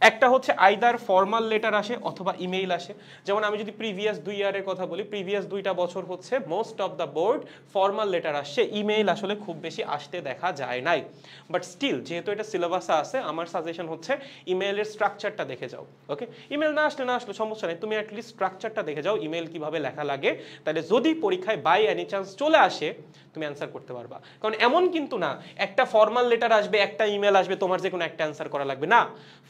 একটা হচ্ছে আইদার ফর্মাল লেটার আসে অথবা ইমেইল আসে। যেমন আমি যদি প্রিভিয়াস 2 ইয়ারের কথা বলি, প্রিভিয়াস 2টা বছর হচ্ছে most of the board formal letter আসছে, ইমেইল আসলে খুব বেশি আসতে দেখা যায় নাই। বাট স্টিল যেহেতু এটা সিলেবাসে আছে, আমার সাজেশন হচ্ছে ইমেইলের স্ট্রাকচারটা দেখে যাও। ওকে, ইমেইল না আসলে সমস্যা নেই, তুমি অ্যাটলিস্ট স্ট্রাকচারটা দেখে যাও, ইমেইল কিভাবে লেখা লাগে। তাহলে যদি পরীক্ষায় বাই এনি চান্স চলে আসে তুমি অ্যান্সার করতে পারবা। কারণ এমন কিন্তু না একটা ফর্মাল লেটার আসবে একটা ইমেল আসবে তোমার যে কোনো একটা অ্যান্সার করা লাগবে, না।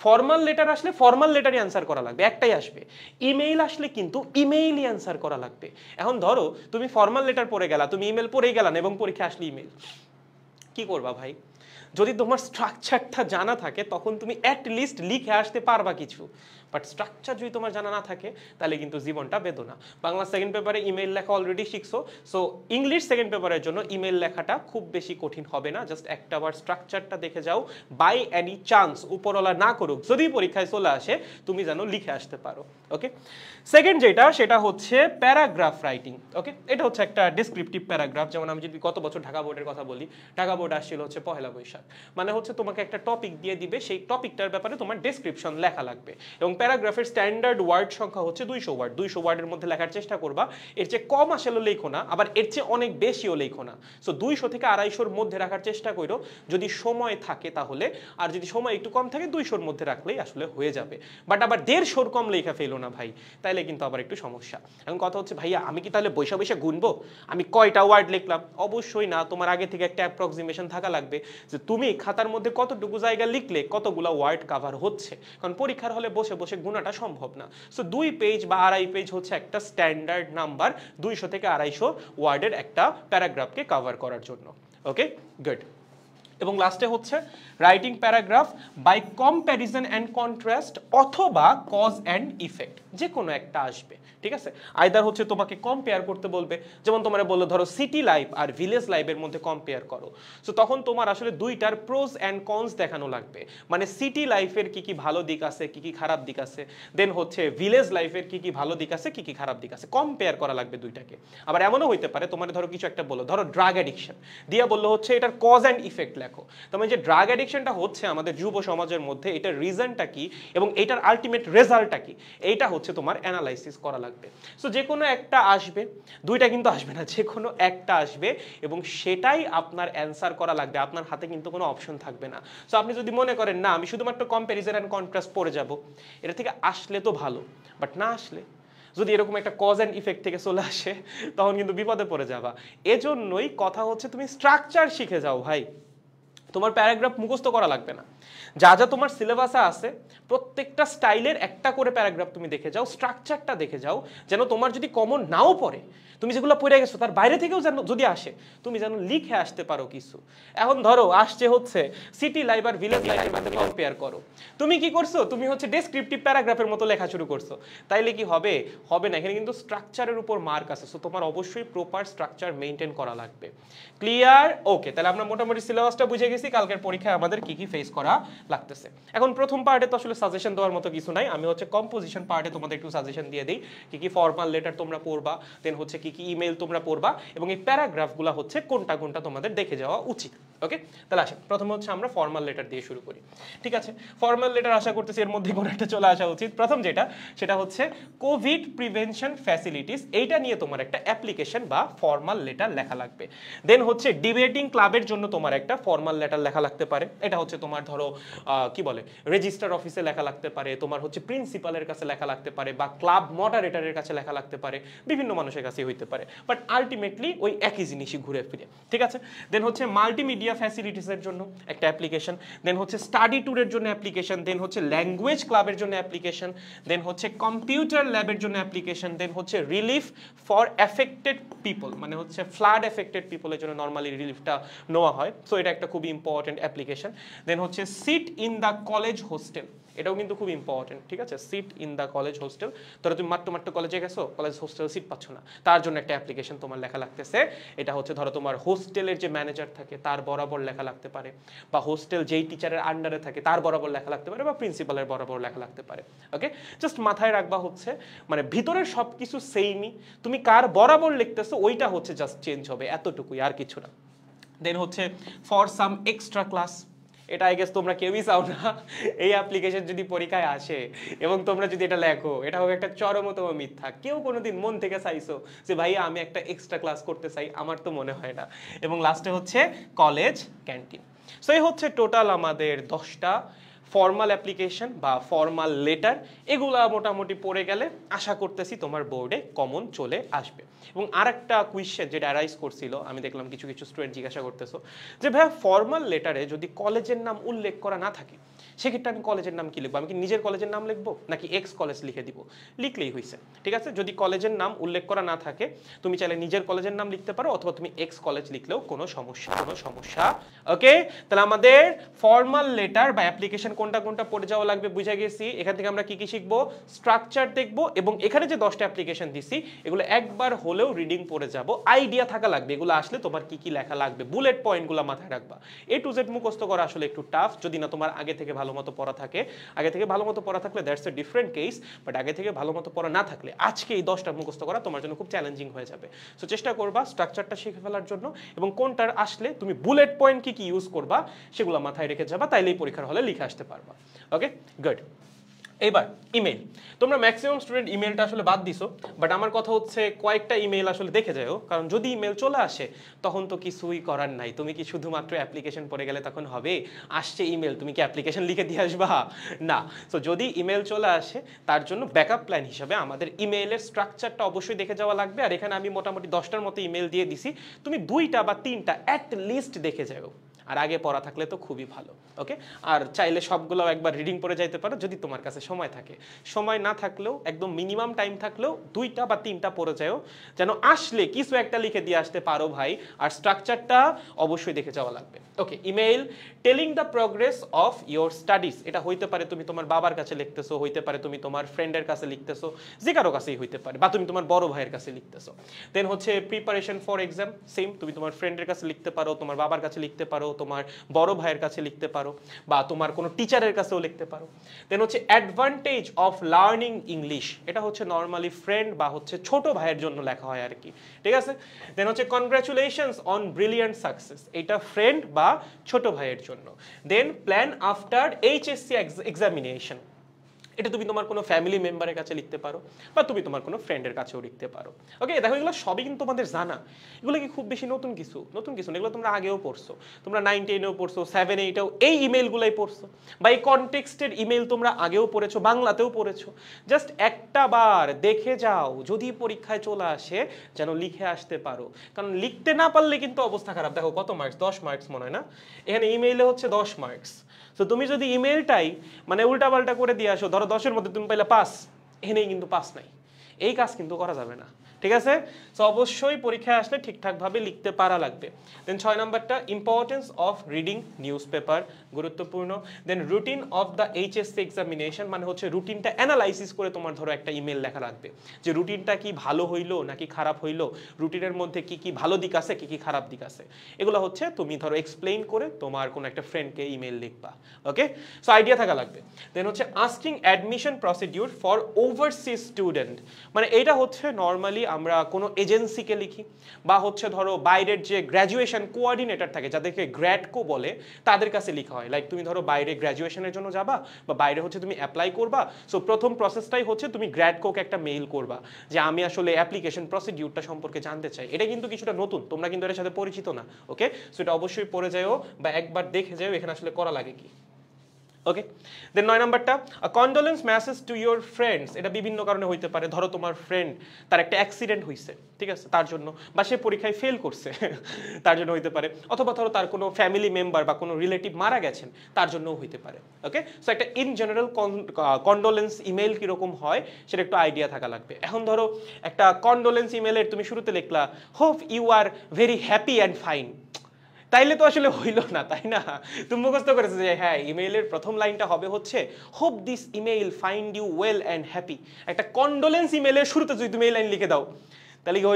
ফর্মাল লেটার আসলে ফর্মাল লেটারই অ্যান্সার করা লাগবে, একটাই আসবে। ইমেইল আসলে কিন্তু ইমেইলই অ্যান্সার করা লাগবে। এখন ধরো তুমি ফর্মাল লেটার পড়ে গেলা, তুমি ইমেল পড়েই গেলা না, এবং পরীক্ষা আসলে ইমেল, কি করবা ভাই? যদি তোমার স্ট্রাকচারটা জানা থাকে তখন তুমি অ্যাটলিস্ট লিখে আসতে পারবা কিছু। বাট স্ট্রাকচার যদি তোমার জানা না থাকে তাহলে কিন্তু জীবনটা বেদনা। বাংলা সেকেন্ড পেপারে ইমেইল লেখা অলরেডি শিখছো, সো ইংলিশ সেকেন্ড পেপারের জন্য ইমেইল লেখাটা খুব বেশি কঠিন হবে না। জাস্ট একটা বার স্ট্রাকচারটা দেখে যাও, বাই এনি চান্স উপরওয়ালা না করুক যদি পরীক্ষায় চলে আসে তুমি যেন লিখে আসতে পারো। ওকে, সেকেন্ড যেটা সেটা হচ্ছে প্যারাগ্রাফ রাইটিং। ওকে, এটা হচ্ছে একটা ডেসক্রিপটিভ প্যারাগ্রাফ। যেমন আমি যদি গত বছর ঢাকা বোর্ডের কথা বলি, ঢাকা বোর্ড আসছিল হচ্ছে পহেলা বৈশাখ, মানে হচ্ছে তোমাকে একটা টপিক দিয়ে দিবে, সেই টপিকটার ব্যাপারে তোমার ডেসক্রিপশন লেখা লাগবে, এবং প্যারাগ্রাফের স্ট্যান্ডার্ড ওয়ার্ড সংখ্যা হচ্ছে 200 ওয়ার্ড। 200 ওয়ার্ডের মধ্যে লেখার চেষ্টা করবা, এর চেয়ে কম আসলে লেখো না, আবার এর চেয়ে অনেক বেশিও লেখো না। সো 200 থেকে 250-এর মধ্যে রাখার চেষ্টা করো যদি সময় থাকে তাহলে, আর যদি সময় একটু কম থাকে 200-এর মধ্যে রাখলেই আসলে হয়ে যাবে। বাট আবার 150-এর কম লেখা ফেলো না ভাই, তাইলে কিন্তু আবার একটু সমস্যা। এখন কথা হচ্ছে ভাইয়া আমি কি তাহলে বৈশা বৈশা গুনবো আমি কয়টা ওয়ার্ড লিখলাম? অবশ্যই না, তোমার আগে থেকে একটা অ্যাপ্রক্সিমেশন থাকা লাগবে যে তুমি খাতার মধ্যে কতটুকু জায়গা লিখলে কতগুলো ওয়ার্ড কভার হচ্ছে, কারণ পরীক্ষার হলে বসে বসে গুণাটা সম্ভব না। সো 2 পেজ বা 2.5 পেজ হচ্ছে একটা স্ট্যান্ডার্ড নাম্বার 200 থেকে 250 ওয়ার্ডের একটা প্যারাগ্রাফকে কভার করার জন্য। Okay, good. এবং লাস্টে হচ্ছে writing paragraph by comparison and contrast অথবা কজ অ্যান্ড ইফেক্ট, যে কোনো একটা আসবে, ঠিক আছে। আইদার হচ্ছে তোমাকে কম্পেয়ার করতে বলবে, যেমন তোমার বললো ধরো সিটি লাইফ আর ভিলেজ লাইফের মধ্যে কম্পেয়ার করো। সো তখন তোমার আসলে দুইটার প্রোজ অ্যান্ড কনস দেখানো লাগবে, মানে সিটি লাইফের কি কি ভালো দিক আছে কি কি খারাপ দিক আছে, দেন হচ্ছে ভিলেজ লাইফের কি কি ভালো দিক আছে কি কি খারাপ দিক আছে, কম্পেয়ার করা লাগবে দুইটাকে। আবার এমনও হইতে পারে তোমার ধরো কিছু একটা বলো, ধরো ড্রাগ অ্যাডিকশন দিয়া বললো হচ্ছে এটার কজ অ্যান্ড ইফেক্ট লেখো। তার যে ড্রাগ অ্যাডিকশনটা হচ্ছে আমাদের যুব সমাজের মধ্যে, এটার রিজনটা কি এবং এটার আলটিমেট রেজাল্টটা কি, এইটা হচ্ছে তোমার অ্যানালাইসিস করা লাগবে। সো যে কোনো একটা আসবে, দুইটা কিন্তু আসবে না, যে কোনো একটা আসবে এবং সেটাই আপনার অ্যান্সার করা লাগবে, আপনার হাতে কিন্তু কোনো অপশন থাকবে না। সো আপনি যদি মনে করেন না আমি শুধুমাত্র কম্প্যারিজন অ্যান্ড কন্ট্রাস্ট পড়ে যাব, এটা থেকে আসলে তো ভালো, বাট না আসলে যদি এরকম একটা কজ অ্যান্ড ইফেক্ট থেকে চলে আসে তখন কিন্তু বিপদে পড়ে যাবা। এজন্যই কথা হচ্ছে তুমি স্ট্রাকচার শিখে যাও ভাই, তোমার প্যারাগ্রাফ মুখস্থ করা লাগবে না, যা যা তোমার সিলেবাসে আছে প্রত্যেকটা স্টাইলের একটা করে প্যারাগ্রাফ তুমি দেখে যাও, স্ট্রাকচারটা দেখে যাও, যেন তোমার যদি কমন নাও পড়ে, তুমি যেগুলো পড়ে গেছো তার বাইরে থেকেও যেন যদি আসে তুমি যেন লিখে আসতে পারো কিছু। এখন ধরো আসছে হচ্ছে সিটি লাইফ আর ভিলেজ লাইফের মধ্যে কম্পেয়ার করো, তুমি কি করছো, তুমি হচ্ছে ডেসক্রিপটিভ প্যারাগ্রাফের মতো লেখা শুরু করছো, তাইলে কি হবে? হবে না। এখানে কিন্তু স্ট্রাকচারের উপর মার্ক আছে, সো তোমার অবশ্যই প্রপার স্ট্রাকচার মেইনটেইন করা লাগবে। ক্লিয়ার? ওকে, তাহলে আমরা মোটামুটি সিলেবাসটা বুঝে গেছি, কালকের পরীক্ষায় আমাদের কি কি ফেস করা লাগতেছে। এখন প্রথম পার্টে তো আসলে সাজেশন দেওয়ার মতো কিছু নাই, আমি হচ্ছে কম্পোজিশন পার্টে তোমাদের একটু সাজেশন দিয়ে দিই, কি কি ফর্মাল লেটার তোমরা পড়বা, দেন হচ্ছে কি কি ইমেল তোমরা পড়বা, এবং এই প্যারাগ্রাফগুলো হচ্ছে কোনটা কোনটা তোমাদের দেখে যাওয়া উচিত। ওকে, তাহলে আসেন প্রথমে হচ্ছে আমরা ফর্মাল লেটার দিয়ে শুরু করি। ঠিক আছে, ফর্মাল লেটার আশা করতেছি এর মধ্যে কোনো একটা চলে আসা উচিত। প্রথম যেটা, সেটা হচ্ছে কোভিড প্রিভেনশন ফ্যাসিলিটিস, এইটা নিয়ে তোমার একটা অ্যাপ্লিকেশন বা ফর্মাল লেটার লেখা লাগবে। দেন হচ্ছে ডিবেটিং ক্লাবের জন্য তোমার একটা ফর্মাল লেটার লেখা লাগতে পারে, এটা হচ্ছে তোমার ধরো কি বলে রেজিস্টার অফিসে লেখা লাগতে পারে, তোমার হচ্ছে প্রিন্সিপালের কাছে লেখা লাগতে পারে, বা ক্লাব মডারেটরের কাছে লেখা লাগতে পারে, বিভিন্ন মানুষের কাছে হইতে পারে, বাট আলটিমেটলি ওই একই জিনিসই ঘুরে ফিরে। ঠিক আছে, দেন হচ্ছে মাল্টিমিডিয়া ফ্যাসিলিটিসের জন্য একটা অ্যাপ্লিকেশন, দেন হচ্ছে স্টাডি ট্যুরের জন্য অ্যাপ্লিকেশন, দেন হচ্ছে ল্যাঙ্গুয়েজ ক্লাবের জন্য অ্যাপ্লিকেশন, দেন হচ্ছে কম্পিউটার ল্যাবের জন্য অ্যাপ্লিকেশন, দেন হচ্ছে রিলিফ ফর এফেক্টেড পিপল, মানে হচ্ছে ফ্লাড এফেক্টেড পিপলের জন্য নর্মালি রিলিফটা নেওয়া হয়, সো এটা একটা খুবই ইম্পর্টেন্ট অ্যাপ্লিকেশন। দেন হচ্ছে seat in the college hostel, এটাও কিন্তু খুব ইম্পর্টেন্ট। ঠিক আছে, seat in the college hostel, ধরো তুমি মাত্র কলেজে গেছো, কলেজ হোস্টেল সিট পাচ্ছ না, তার জন্য একটা অ্যাপ্লিকেশন তোমার লেখা লাগতেছে। এটা হচ্ছে ধরো তোমার হোস্টেলের যে ম্যানেজার থাকে তার বরাবর লেখা লাগতে পারে, বা হোস্টেল যেই টিচারের আন্ডারে থাকে তার বরাবর লেখা লাগতে পারে, বা প্রিন্সিপালের বরাবর লেখা লাগতে পারে। ওকে, জাস্ট মাথায় রাখবা হচ্ছে মানে ভিতরের সব কিছু সেইমই, তুমি কার বরাবর লিখতেছো ওইটা হচ্ছে জাস্ট চেঞ্জ হবে, এতটুকুই, আর কিছু না। দেন হচ্ছে ফর সাম এক্সট্রা ক্লাস, এটা আই গেস তোমরা কেউই চাও না এই অ্যাপ্লিকেশন যদি পরীক্ষায় আসে এবং তোমরা যদি এটা লেখো, এটা হবে একটা চরমতম মিথ্যা। কেউ কোনোদিন মন থেকে চাইছো যে ভাই আমি একটা এক্সট্রা ক্লাস করতে চাই? আমার তো মনে হয় না। এবং লাস্টে হচ্ছে কলেজ ক্যান্টিন। সো এই হচ্ছে টোটাল আমাদের 10টা ফর্মাল অ্যাপ্লিকেশন বা ফর্মাল লেটার। এগুলা মোটামুটি পড়ে গেলে আশা করতেছি তোমার বোর্ডে কমন চলে আসবে। এবং আরেকটা কোয়েশ্চেন যেটা অ্যারাইজ করছিল, আমি দেখলাম কিছু কিছু স্টুডেন্ট জিজ্ঞাসা করতেছো যে ভাই ফর্মাল লেটারে যদি কলেজের নাম উল্লেখ করা না থাকে সেক্ষেত্রে আমি কলেজের নাম কি লিখবো? আমি কি নিজের কলেজের নাম লিখবো নাকি এক্স কলেজ লিখে দিব? লিখলেই হয়েছে। ঠিক আছে, যদি কলেজের নাম উল্লেখ করা না থাকে তুমি চাইলে নিজের কলেজের নাম লিখতে পারো, অথবা তুমি এক্স কলেজ লিখলেও কোনো সমস্যা। ওকে, তাহলে আমাদের ফর্মাল লেটার বা অ্যাপ্লিকেশন কোনটা কোনটা পড়ে যাওয়া লাগবে বুঝে গেছি। এখান থেকে আমরা কি কি শিখবো? স্ট্রাকচার দেখবো, এবং এখানে যে 10টা অ্যাপ্লিকেশন দিছি এগুলো একবার হলেও রিডিং পড়ে যাব, আইডিয়া থাকা লাগবে এগুলো আসলে তোমার কি কি লেখা লাগবে, বুলেট পয়েন্টগুলো মাথায় রাখবা। A to Z মুখস্থ করা আসলে একটু টাফ, যদি না তোমার আগে থেকে ভালো মতো পড়া থাকে। আগে থেকে ভালো মতো পড়া থাকলে that's a different case, but আগে থেকে ভালো মতো পড়া না থাকলে আজকে এই 10টা মুখস্থ করা তোমার জন্য খুব চ্যালেঞ্জিং হয়ে যাবে। সো চেষ্টা করবা স্ট্রাকচারটা শিখে ফেলার জন্য, এবং কোনটার আসলে তুমি বুলেট পয়েন্ট কি কি ইউজ করবা সেগুলো মাথায় রেখে যাবা, তাইলেই পরীক্ষার হলে লিখে আসতে পারবা। ওকে, গুড। এবার ইমেল, তোমরা ম্যাক্সিমাম স্টুডেন্ট ইমেলটা আসলে বাদ দিছো, বাট আমার কথা হচ্ছে কয়েকটা ইমেল আসলে দেখে যাও, কারণ যদি ইমেল চলে আসে তখন তো কিছুই করার নাই। তুমি কি শুধুমাত্র অ্যাপ্লিকেশন পড়ে গেলে তখন হবে? আসছে ইমেল, তুমি কি অ্যাপ্লিকেশন লিখে দিয়ে আসবা? না। সো যদি ইমেল চলে আসে তার জন্য ব্যাকআপ প্ল্যান হিসাবে আমাদের ইমেইলের স্ট্রাকচারটা অবশ্যই দেখে যাওয়া লাগবে। আর এখানে আমি মোটামুটি 10টার মতো ইমেল দিয়ে দিছি, তুমি 2টা বা 3টা অ্যাট লিস্ট দেখে যাও, আর আগে পড়া থাকলে তো খুবই ভালো। ওকে, আর চাইলে সবগুলো একবার রিডিং পড়ে যাইতে পারো যদি তোমার কাছে সময় থাকে। সময় না থাকলেও একদম মিনিমাম টাইম থাকলেও 2টা বা 3টা পড়ে যাও, যেন আসলে কিছু একটা লিখে দিয়ে আসতে পারো ভাই। আর স্ট্রাকচারটা অবশ্যই দেখে যাওয়া লাগবে। Okay, email telling the progress of your studies, এটা হইতে পারে তুমি তোমার বাবার কাছে লিখতেছো, হইতে পারে তুমি তোমার ফ্রেন্ডের কাছে লিখতেছো, যে কারো কাছেই হইতে পারে, বা তুমি তোমার বড় ভাইয়ের কাছে লিখতেছো। দেন হচ্ছে প্রিপারেশন ফর এক্সাম, সেম, তুমি তোমার ফ্রেন্ডের কাছে লিখতে পারো, তোমার বাবার কাছে লিখতে পারো, তোমার বড় ভাইয়ের কাছে লিখতে পারো, বা তোমার কোনো টিচারের কাছেও লিখতে পারো। দেন হচ্ছে অ্যাডভান্টেজ অফ লার্নিং ইংলিশ, এটা হচ্ছে নর্মালি ফ্রেন্ড বা হচ্ছে ছোট ভাইয়ের জন্য লেখা হয় আর কি। ঠিক আছে, দেন হচ্ছে কনগ্রাচুলেশনস অন ব্রিলিয়ান্ট সাকসেস, এটা ফ্রেন্ড বা ছোট ভাইয়ের জন্য। দেন প্ল্যান আফটার এইচএসসি এক্সামিনেশন, এটা তুমি তোমার কোনো ফ্যামিলি মেম্বারের কাছে লিখতে পারো, বা তুমি তোমার কোনো ফ্রেন্ডের কাছেও লিখতে পারো। ওকে, দেখো এগুলো সবই কিন্তু তোমাদের জানা, এগুলো কি খুব বেশি নতুন কিছু না, এগুলো তোমরা আগেও পড়ছো, তোমরা 9-10-এও পড়ছো, 7-8-এও এই ইমেলগুলোই পড়ছো, বা এই কনটেক্সটের ইমেল তোমরা আগেও পড়েছো, বাংলাতেও পড়েছো। জাস্ট একটা বার দেখে যাও, যদি পরীক্ষায় চলে আসে যেন লিখে আসতে পারো, কারণ লিখতে না পারলে কিন্তু অবস্থা খারাপ। দেখো কত মার্কস? 10 মার্কস মনে হয় না, এখানে ইমেইলে হচ্ছে 10 মার্কস। সো তুমি যদি ইমেলটাই মানে উল্টাপাল্টা করে দিয়ে আসো, ধরো 10-এর মধ্যে তুমি পাইলে 5, এখানেই কিন্তু 5 নাই, এই কাজ কিন্তু করা যাবে না, ঠিক আছে? সো অবশ্যই পরীক্ষায় আসলে ঠিকঠাকভাবে লিখতে পারা লাগবে। দেন 6 নাম্বারটা importance of reading newspaper, গুরুত্বপূর্ণ। Then routine of the HSC examination, মানে হচ্ছে রুটিনটা অ্যানালাইসিস করে তোমার ধরো একটা ইমেল লেখা লাগবে, যে রুটিনটা কি ভালো হইলো নাকি খারাপ হইলো, রুটিনের মধ্যে কি কি ভালো দিক আছে কি কি খারাপ দিক আছে, এগুলো হচ্ছে তুমি ধরো এক্সপ্লেইন করে তোমার কোনো একটা ফ্রেন্ডকে ইমেল লিখবা, ওকে? সো আইডিয়া থাকা লাগবে। দেন হচ্ছে asking admission procedure for overseas student, মানে এইটা হচ্ছে নর্মালি আমরা কোনো এজেন্সিকে লিখি, বা হচ্ছে ধরো বাইরের যে গ্র্যাজুয়েশন কোঅর্ডিনেটর থাকে যাদেরকে গ্র্যাডকো বলে তাদের কাছে লেখা হয়। লাইক তুমি ধরো বাইরে গ্র্যাজুয়েশনের জন্য যাবা বা বাইরে হচ্ছে তুমি অ্যাপ্লাই করবা, সো প্রথম প্রসেসটাই হচ্ছে তুমি গ্র্যাডকোকে একটা মেইল করবা যে আমি আসলে অ্যাপ্লিকেশন প্রসিডিউরটা সম্পর্কে জানতে চাই। এটা কিন্তু কিছুটা নতুন, তোমরা কিন্তু এর সাথে পরিচিত না, ওকে? সো এটা অবশ্যই পড়ে যাও বা একবার দেখে যাও এখানে আসলে করা লাগে কি, ওকে? দেন 9 নাম্বারটা condolence message to your friends, এটা বিভিন্ন কারণে হইতে পারে। ধরো তোমার ফ্রেন্ড তার একটা অ্যাক্সিডেন্ট হয়েছে, ঠিক আছে, তার জন্য, বা সে পরীক্ষায় ফেল করছে তার জন্য হইতে পারে, অথবা ধরো তার কোনো ফ্যামিলি মেম্বার বা কোনো রিলেটিভ মারা গেছেন তার জন্যও হইতে পারে, ওকে? সো একটা ইন জেনারেল কন্ডোলেন্স ইমেল কীরকম হয় সেটা একটু আইডিয়া থাকা লাগবে। এখন ধরো একটা কন্ডোলেন্স ইমেলের তুমি শুরুতে লিখলা hope you are very happy and fine, তাইলে তো আসলে হইল না, তাই না? তুমি মুখস্থ করেছো যে হ্যাঁ ইমেইলের প্রথম লাইনটা হবে হচ্ছে hope this email find you well and happy. একটা কন্ডোলেন্স ইমেইলের শুরুতে যদি তুমি এই লাইন লিখে দাও তাহলে কি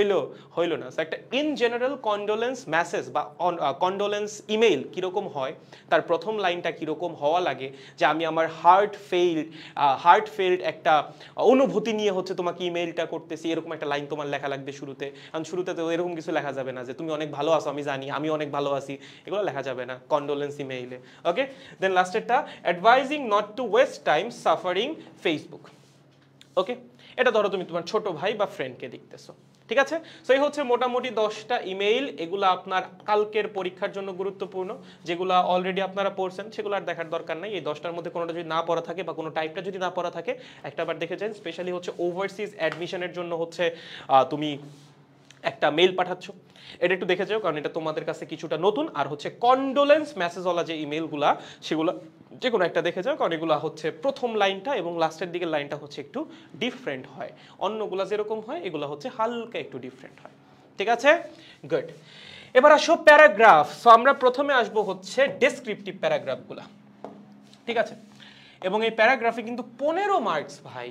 হইল না। সো একটা ইন জেনারেল কন্ডোলেন্স মেসেজ বা কন্ডোলেন্স ইমেইল কীরকম হয়, তার প্রথম লাইনটা কীরকম হওয়া লাগে, যে আমি আমার হার্ট ফেইল্ড একটা অনুভূতি নিয়ে হচ্ছে তোমাকে ইমেইলটা করতেছি, এরকম একটা লাইন তোমার লেখা লাগবে শুরুতে। কারণ শুরুতে তো এরকম কিছু লেখা যাবে না যে তুমি অনেক ভালো আছো আমি জানি, আমি অনেক ভালো আছি, এগুলো লেখা যাবে না কন্ডোলেন্স ইমেইলে, ওকে? দেন লাস্টেরটা advising not to waste time সাফারিং ফেসবুক, ওকে? এটা ধরো তুমি তোমার ছোট ভাই বা ফ্রেন্ডকে লিখতেছো, ঠিক আছে? সো এই হচ্ছে মোটামুটি 10টা ইমেইল, এগুলো আপনার কালকের পরীক্ষার জন্য গুরুত্বপূর্ণ, যেগুলো অলরেডি আপনারা পড়ছেন সেগুলো আর দেখার দরকার নাই। এই 10টার মধ্যে কোনোটা যদি না পড়া থাকে বা কোনো টাইপটা যদি না পড়া থাকে একটাবার দেখে যান। স্পেশালি হচ্ছে ওভারসিজ অ্যাডমিশনের জন্য হচ্ছে তুমি একটা মেইল পাঠাচ্ছ, এটা একটু দেখে যাও, কারণ এটা তোমাদের কাছে কিছুটা নতুন। আর হচ্ছে কন্ডোলেন্স মেসেজওয়ালা যে ইমেলগুলা সেগুলো যে কোনো একটা দেখে যাও, কারণ এগুলো হচ্ছে প্রথম লাইনটা এবং লাস্টের দিকের লাইনটা হচ্ছে একটু ডিফারেন্ট হয়, অন্যগুলা যেরকম হয় এগুলো হচ্ছে হালকা একটু ডিফারেন্ট হয়, ঠিক আছে? গুড। এবার আসো প্যারাগ্রাফ। সো আমরা প্রথমে আসবো হচ্ছে ডেসক্রিপটিভ প্যারাগ্রাফগুলা, ঠিক আছে? এবং এই প্যারাগ্রাফে কিন্তু 15 মার্কস ভাই।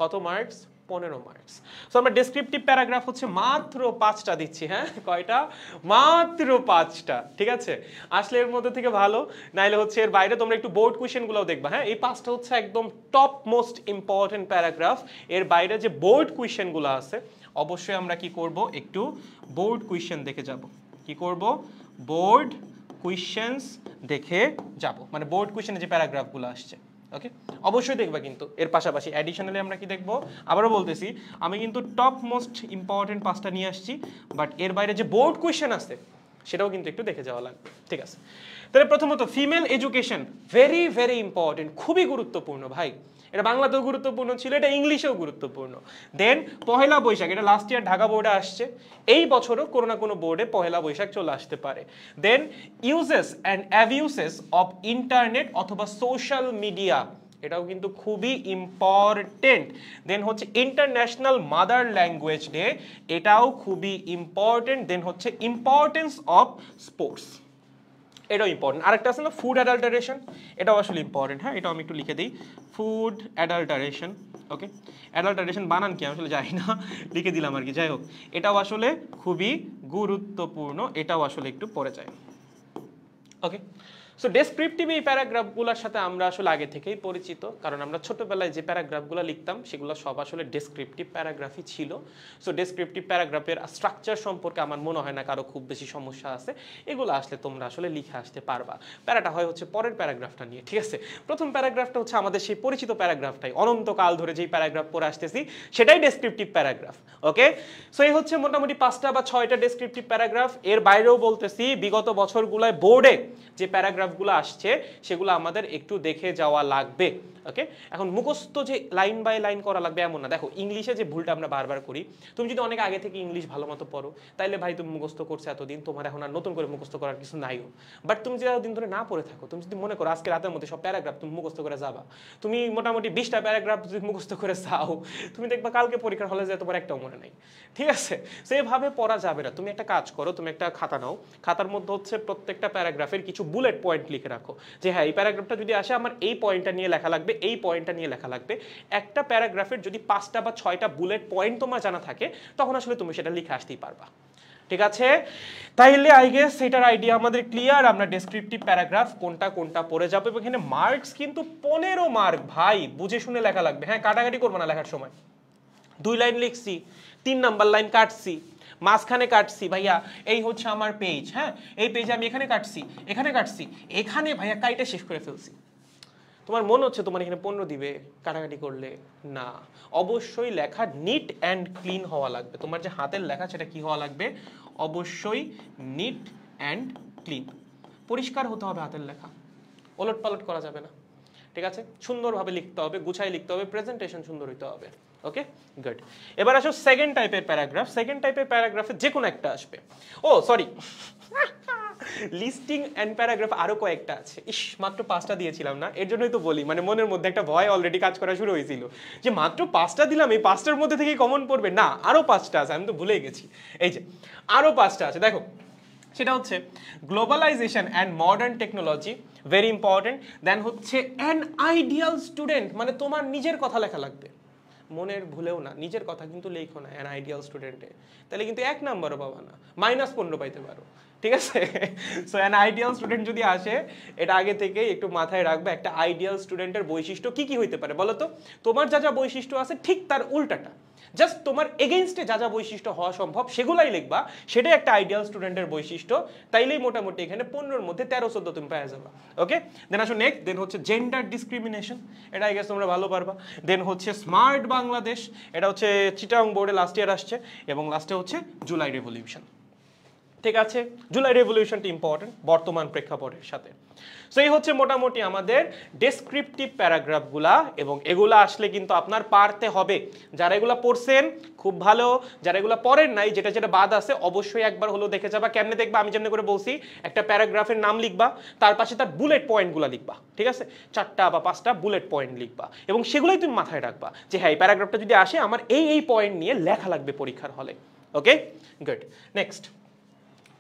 কত মার্কস? 15 মার্কস। সো আমরা ডেসক্রিপটিভ প্যারাগ্রাফ হচ্ছে মাত্র 5টা দিচ্ছি, হ্যাঁ? কয়টা? মাত্র 5টা, ঠিক আছে? আসলে এর মধ্যে থেকে ভালো, নাইলে হচ্ছে এর বাইরে তোমরা একটু বোর্ড কোয়েশ্চেনগুলোও দেখবা, হ্যাঁ? এই 5টা হচ্ছে একদম টপ মোস্ট ইম্পর্টেন্ট প্যারাগ্রাফ। এর বাইরে যে বোর্ড কোয়েশ্চেনগুলো আছে অবশ্যই আমরা কি করব, একটু বোর্ড কোয়েশ্চেন দেখে যাব। কি করব? বোর্ড কোয়েশ্চেনস দেখে যাব, মানে বোর্ড কোয়েশ্চেনে যে প্যারাগ্রাফগুলো আসছে, ওকে? অবশ্যই দেখবা। কিন্তু এর পাশাপাশি অ্যাডিশনালি আমরা কি দেখব, আবারও বলতেছি আমি কিন্তু টপ মোস্ট ইম্পর্টেন্ট 5টা নিয়ে আসছি, বাট এর বাইরে যে বোর্ড কোয়েশ্চেন আছে সেটাও কিন্তু একটু দেখে যাওয়া লাগবে, ঠিক আছে? তাহলে প্রথমত female education, very very important, খুবই গুরুত্বপূর্ণ ভাই। এটা বাংলাতেও গুরুত্বপূর্ণ ছিল, এটা ইংলিশেও গুরুত্বপূর্ণ। দেন পহেলা বৈশাখ, এটা লাস্ট ইয়ার ঢাকা বোর্ডে আসছে, এই বছরও কোনো না কোনো বোর্ডে পহেলা বৈশাখ চলে আসতে পারে। Then uses and abuses of internet অথবা সোশ্যাল মিডিয়া, এটাও কিন্তু খুবই ইম্পর্টেন্ট। দেন হচ্ছে ইন্টারন্যাশনাল মাদার ল্যাঙ্গুয়েজ ডে, এটাও খুবই ইম্পর্টেন্ট। দেন হচ্ছে ইম্পর্টেন্স অফ স্পোর্টস, এটাও ইম্পর্টেন্ট। আরেকটা আছে না ফুড অ্যাডাল্টারেশন, এটাও আসলে ইম্পর্টেন্ট, হ্যাঁ? এটাও আমি একটু লিখে দিই, ফুড অ্যাডাল্টারেশন, ওকে? অ্যাডাল্টারেশন বানান কি আমি আসলে জানি না, লিখে দিলাম আর কি। যাই হোক, এটাও আসলে খুবই গুরুত্বপূর্ণ, এটাও আসলে একটু পড়ে যায়, ওকে? সো ডেসক্রিপটিভ এই প্যারাগ্রাফগুলোর সাথে আমরা আসলে আগে থেকেই পরিচিত, কারণ আমরা ছোটবেলায় যে প্যারাগ্রাফগুলো লিখতাম সেগুলো সব আসলে ডেসক্রিপটিভ প্যারাগ্রাফই ছিল। সো ডেসক্রিপটিভ প্যারাগ্রাফের স্ট্রাকচার সম্পর্কে আমার মনে হয় না কারো খুব বেশি সমস্যা আছে, এগুলো আসলে তোমরা আসলে লিখে আসতে পারবা। প্যারাটা হয় হচ্ছে পরের প্যারাগ্রাফটা নিয়ে, ঠিক আছে? প্রথম প্যারাগ্রাফটা হচ্ছে আমাদের সেই পরিচিত প্যারাগ্রাফটাই, অনন্তকাল ধরে যেই প্যারাগ্রাফ পড়ে আসতেছি সেটাই ডেসক্রিপটিভ প্যারাগ্রাফ, ওকে? সো এই হচ্ছে মোটামুটি 5টা বা 6টা ডেসক্রিপটিভ প্যারাগ্রাফ। এর বাইরেও বলতেছি বিগত বছরগুলোয় বোর্ডে যে প্যারাগ্রাফগুলো আসছে সেগুলো আমাদের একটু দেখে যাওয়া লাগবে, ওকে, এখন মুখস্থ যে লাইন বাই লাইন করা লাগবে এমন না। দেখো ইংলিশে যে ভুলটা আমরা বারবার করি, তুমি যদি অনেক আগে থেকে ইংলিশ ভালো মতো পড়ো তাইলে ভাই তুমি মুখস্থ করছো এতদিন, তোমার এখন আর নতুন করে মুখস্থ করার কিছু নাইও। বাট তুমি যদি এতদিন ধরে না পড়ে থাকো, তুমি যদি মনে করো আজকে রাতের মধ্যে সব প্যারাগ্রাফ তুমি মুখস্থ করে যাবা, তুমি মোটামুটি 20টা প্যারাগ্রাফ যদি মুখস্থ করে যাও, তুমি দেখবা কালকে পরীক্ষার হলে যে তোমার একটাও মনে নাই। ঠিক আছে, সেভাবে পড়া যাবে না। তুমি একটা কাজ করো, তুমি একটা খাতা নাও, খাতার মধ্যে হচ্ছে প্রত্যেকটা প্যারাগ্রাফের কিছু বুলেট পয়েন্ট লিখে রাখো, যে হ্যাঁ এই প্যারাগ্রাফটা যদি আসে আমার এই পয়েন্টটা নিয়ে লেখা লাগবে, এই পয়েন্টটা নিয়ে লেখা লাগবে। একটা প্যারাগ্রাফের যদি 5টা বা 6টা বুলেট পয়েন্ট তোমার জানা থাকে, তখন আসলে তুমি সেটা লিখে আসতেই পারবা। ঠিক আছে, তাইলে আই গেস সেটার আইডিয়া আমাদের ক্লিয়ার। আমরা ডেসক্রিপটিভ প্যারাগ্রাফ কোনটা কোনটা পড়ে যাবে। এখানে মার্কস কিন্তু 15 মার্ক ভাই, বুঝে শুনে লেখা লাগবে। হ্যাঁ, কাটাকাটি করবো না লেখার সময়। 2 লাইন লিখছি, 3 নাম্বার লাইন কাটছি, মাঝখানে কাটছি, ভাইয়া এই হচ্ছে আমার পেজ, হ্যাঁ এই পেজে আমি এখানে কাটছি, এখানে ভাইয়া কাইটা শেষ করে ফেলছি। তোমার মনে হচ্ছে তোমার এখানে 15 দিবে কাটাকাটি করলে? না, অবশ্যই লেখা নিট অ্যান্ড ক্লিন হওয়া লাগবে। তোমার যে হাতের লেখা সেটা কি হওয়া লাগবে? অবশ্যই নিট অ্যান্ড ক্লিন, পরিষ্কার হতে হবে হাতের লেখা, ওলট পালট করা যাবে না। ঠিক আছে, সুন্দরভাবে লিখতে হবে, গুছাই লিখতে হবে, প্রেজেন্টেশন সুন্দর হইতে হবে। Okay good. এবার আসো সেকেন্ড টাইপের প্যারাগ্রাফ। সেকেন্ড টাইপের প্যারাগ্রাফে যে কোনো একটা আসবে। ও সরি, লিস্টিং এন্ড প্যারাগ্রাফ আরো কয়েকটা আছে। ইস, মাত্র 5টা দিয়েছিলাম না, এর জন্যই তো বলি, মানে মনের মধ্যে একটা ভয় অলরেডি কাজ করা শুরু হয়েছিল যে মাত্র 5টা দিলাম, এই 5টার মধ্যে থেকেই কমন পড়বে। না, আরো 5টা আছে, আমি তো ভুলেই গেছি। এই যে আরো 5টা আছে, দেখো সেটা হচ্ছে globalization and modern technology, very important. Then হচ্ছে অ্যান আইডিয়াল স্টুডেন্ট, মানে তোমার নিজের কথা লেখা লাগবে, মনের ভুলেও না, নিজের কথা কিন্তু লেখো না অ্যান আইডিয়াল স্টুডেন্টে, তাহলে কিন্তু 1 নাম্বারও পাবা না, -15 পাইতে পারো। ঠিক আছে, সো অ্যান আইডিয়াল স্টুডেন্ট যদি আসে, এটা আগে থেকেই একটু মাথায় রাখবে। একটা আইডিয়াল স্টুডেন্টের বৈশিষ্ট্য কি কি হইতে পারে বলো তো? তোমার যা যা বৈশিষ্ট্য আছে ঠিক তার উল্টাটা, জাস্ট তোমার এগেইনস্টে যা যা বৈশিষ্ট্য হওয়া সম্ভব সেগুলাই লিখবা, সেটাই একটা আইডিয়াল স্টুডেন্টের বৈশিষ্ট্য। তাইলেই মোটামুটি এখানে 15-র মধ্যে 13-14 তুমি পেয়ে যাবা। ওকে, দেন আসো নেক্সট। দেন হচ্ছে জেন্ডার ডিসক্রিমিনেশন, এটা আই গেস তোমরা ভালো পারবা। দেন হচ্ছে স্মার্ট বাংলাদেশ, এটা হচ্ছে চিটাগং বোর্ডে লাস্ট ইয়ার আসছে। এবং লাস্টে হচ্ছে জুলাই রেভলিউশন। ঠিক আছে, জুলাই রেভলিউশনটা ইম্পর্টেন্ট বর্তমান প্রেক্ষাপটের সাথে। সো এই হচ্ছে মোটামুটি আমাদের ডেসক্রিপটিভ প্যারাগ্রাফগুলা, এবং এগুলা আসলে কিন্তু আপনার পারতে হবে। যারা এগুলা পড়ছেন খুব ভালো, যারা এগুলা পড়েন নাই, যেটা যেটা বাদ আছে অবশ্যই একবার হলো দেখে যাবা। কেমনে দেখবা? আমি যেমনি করে বলছি, একটা প্যারাগ্রাফের নাম লিখবা, তার পাশে তার বুলেট পয়েন্টগুলো লিখবা। ঠিক আছে, 4টা বা 5টা বুলেট পয়েন্ট লিখবা, এবং সেগুলোই তুমি মাথায় রাখবা যে হ্যাঁ এই প্যারাগ্রাফটা যদি আসে আমার এই পয়েন্ট নিয়ে লেখা লাগবে পরীক্ষার হলে। Okay good. নেক্সট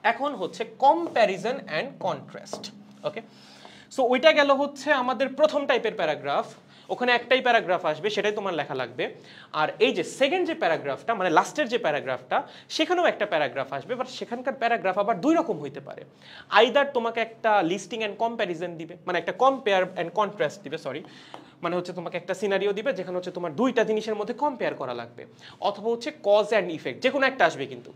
এখন হচ্ছে comparison and contrast. Okay, so ওইটা গেল হচ্ছে আমাদের প্রথম টাইপের প্যারাগ্রাফ। ওখানে একটাই প্যারাগ্রাফ আসবে, সেটাই তোমার লেখা লাগবে। আর এই যে সেকেন্ড যে প্যারাগ্রাফটা, মানে লাস্টের যে প্যারাগ্রাফটা, সেখানেও একটা প্যারাগ্রাফ আসবে, বাট সেখানকার প্যারাগ্রাফ আবার 2 রকম হইতে পারে। আইদার তোমাকে একটা লিস্টিং অ্যান্ড কম্প্যারিজন দিবে, মানে একটা কম্পেয়ার অ্যান্ড কন্ট্রাস্ট দিবে, সরি, মানে হচ্ছে তোমাকে একটা সিনারিও দিবে যেখানে হচ্ছে তোমার 2টা জিনিসের মধ্যে কম্পেয়ার করা লাগবে, অথবা হচ্ছে কজ অ্যান্ড ইফেক্ট, যে কোনো একটা আসবে। কিন্তু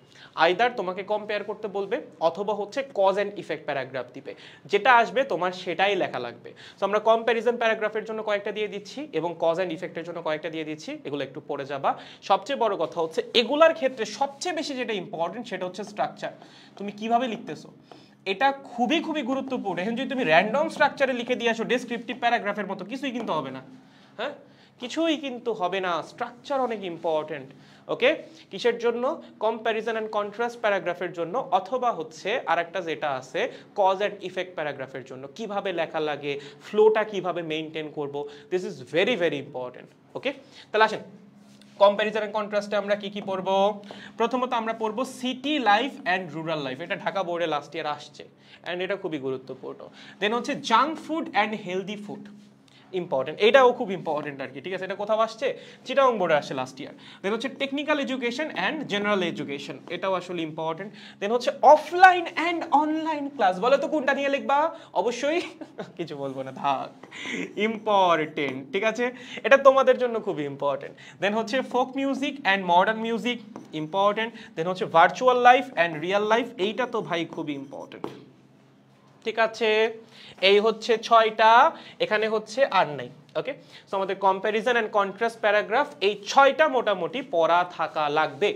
আইদার তোমাকে কম্পেয়ার করতে বলবে, অথবা হচ্ছে কজ অ্যান্ড ইফেক্ট প্যারাগ্রাফ দিবে, যেটা আসবে তোমার সেটাই লেখা লাগবে। সো আমরা কম্প্যারিজন প্যারাগ্রাফের জন্য কয়েকটা দিয়ে দিচ্ছি, এবং কজ অ্যান্ড ইফেক্টের জন্য কয়েকটা দিয়ে দিচ্ছি, এগুলো একটু পড়ে যাবা। সবচেয়ে বড় কথা হচ্ছে এগুলার ক্ষেত্রে সবচেয়ে বেশি যেটা ইম্পর্টেন্ট সেটা হচ্ছে স্ট্রাকচার, তুমি কিভাবে লিখতেছো, এটা খুবই খুবই গুরুত্বপূর্ণ। এখন যদি তুমি র্যান্ডম স্ট্রাকচারে লিখে দিয়ে আসো ডেসক্রিপটিভ প্যারাগ্রাফের মতো, কিছুই কিন্তু হবে না। হ্যাঁ, কিছুই কিন্তু হবে না, স্ট্রাকচার অনেক ইম্পর্টেন্ট। ওকে, কিসের জন্য? কম্প্যারিজন অ্যান্ড কন্ট্রাস্ট প্যারাগ্রাফের জন্য, অথবা হচ্ছে আরেকটা যেটা আছে কজ অ্যান্ড ইফেক্ট প্যারাগ্রাফের জন্য, কিভাবে লেখা লাগে, ফ্লোটা কিভাবে মেইনটেইন করব, this is very very important. Okay, তাহলে আসেন কম্প্যারিজন এন্ড কন্ট্রাস্টে আমরা কি কি পড়ব? প্রথমত আমরা পড়ব city life and rural life, এটা ঢাকা বোর্ডে লাস্ট ইয়ার আসছে, এন্ড এটা খুবই গুরুত্বপূর্ণ। দেন হচ্ছে junk food and healthy food, important, এটাও খুব ইম্পর্টেন্ট আর কি। ঠিক আছে, এটা কোথাও আসছে? চিটাগং বোর্ডে আসছে লাস্ট ইয়ার। দেন হচ্ছে technical education and general education, এটাও আসলে ইম্পর্টেন্ট। দেন হচ্ছে অফলাইন অ্যান্ড অনলাইন ক্লাস, বলো তো কোনটা নিয়ে লিখবা? অবশ্যই কিছু বলবো না, থাক, ইম্পর্টেন্ট। ঠিক আছে, এটা তোমাদের জন্য খুব ইম্পর্টেন্ট। দেন হচ্ছে folk music and modern music, important. Then হচ্ছে virtual life and real life, এইটা তো ভাই খুবই ইম্পর্টেন্ট। ঠিক আছে, এই হচ্ছে 6টা, এখানে হচ্ছে আর নাই, ওকে, সো আমাদের কম্প্যারিজন অ্যান্ড কন্ট্রাস্ট প্যারাগ্রাফ এই 6টা মোটামুটি পড়া থাকা লাগবে।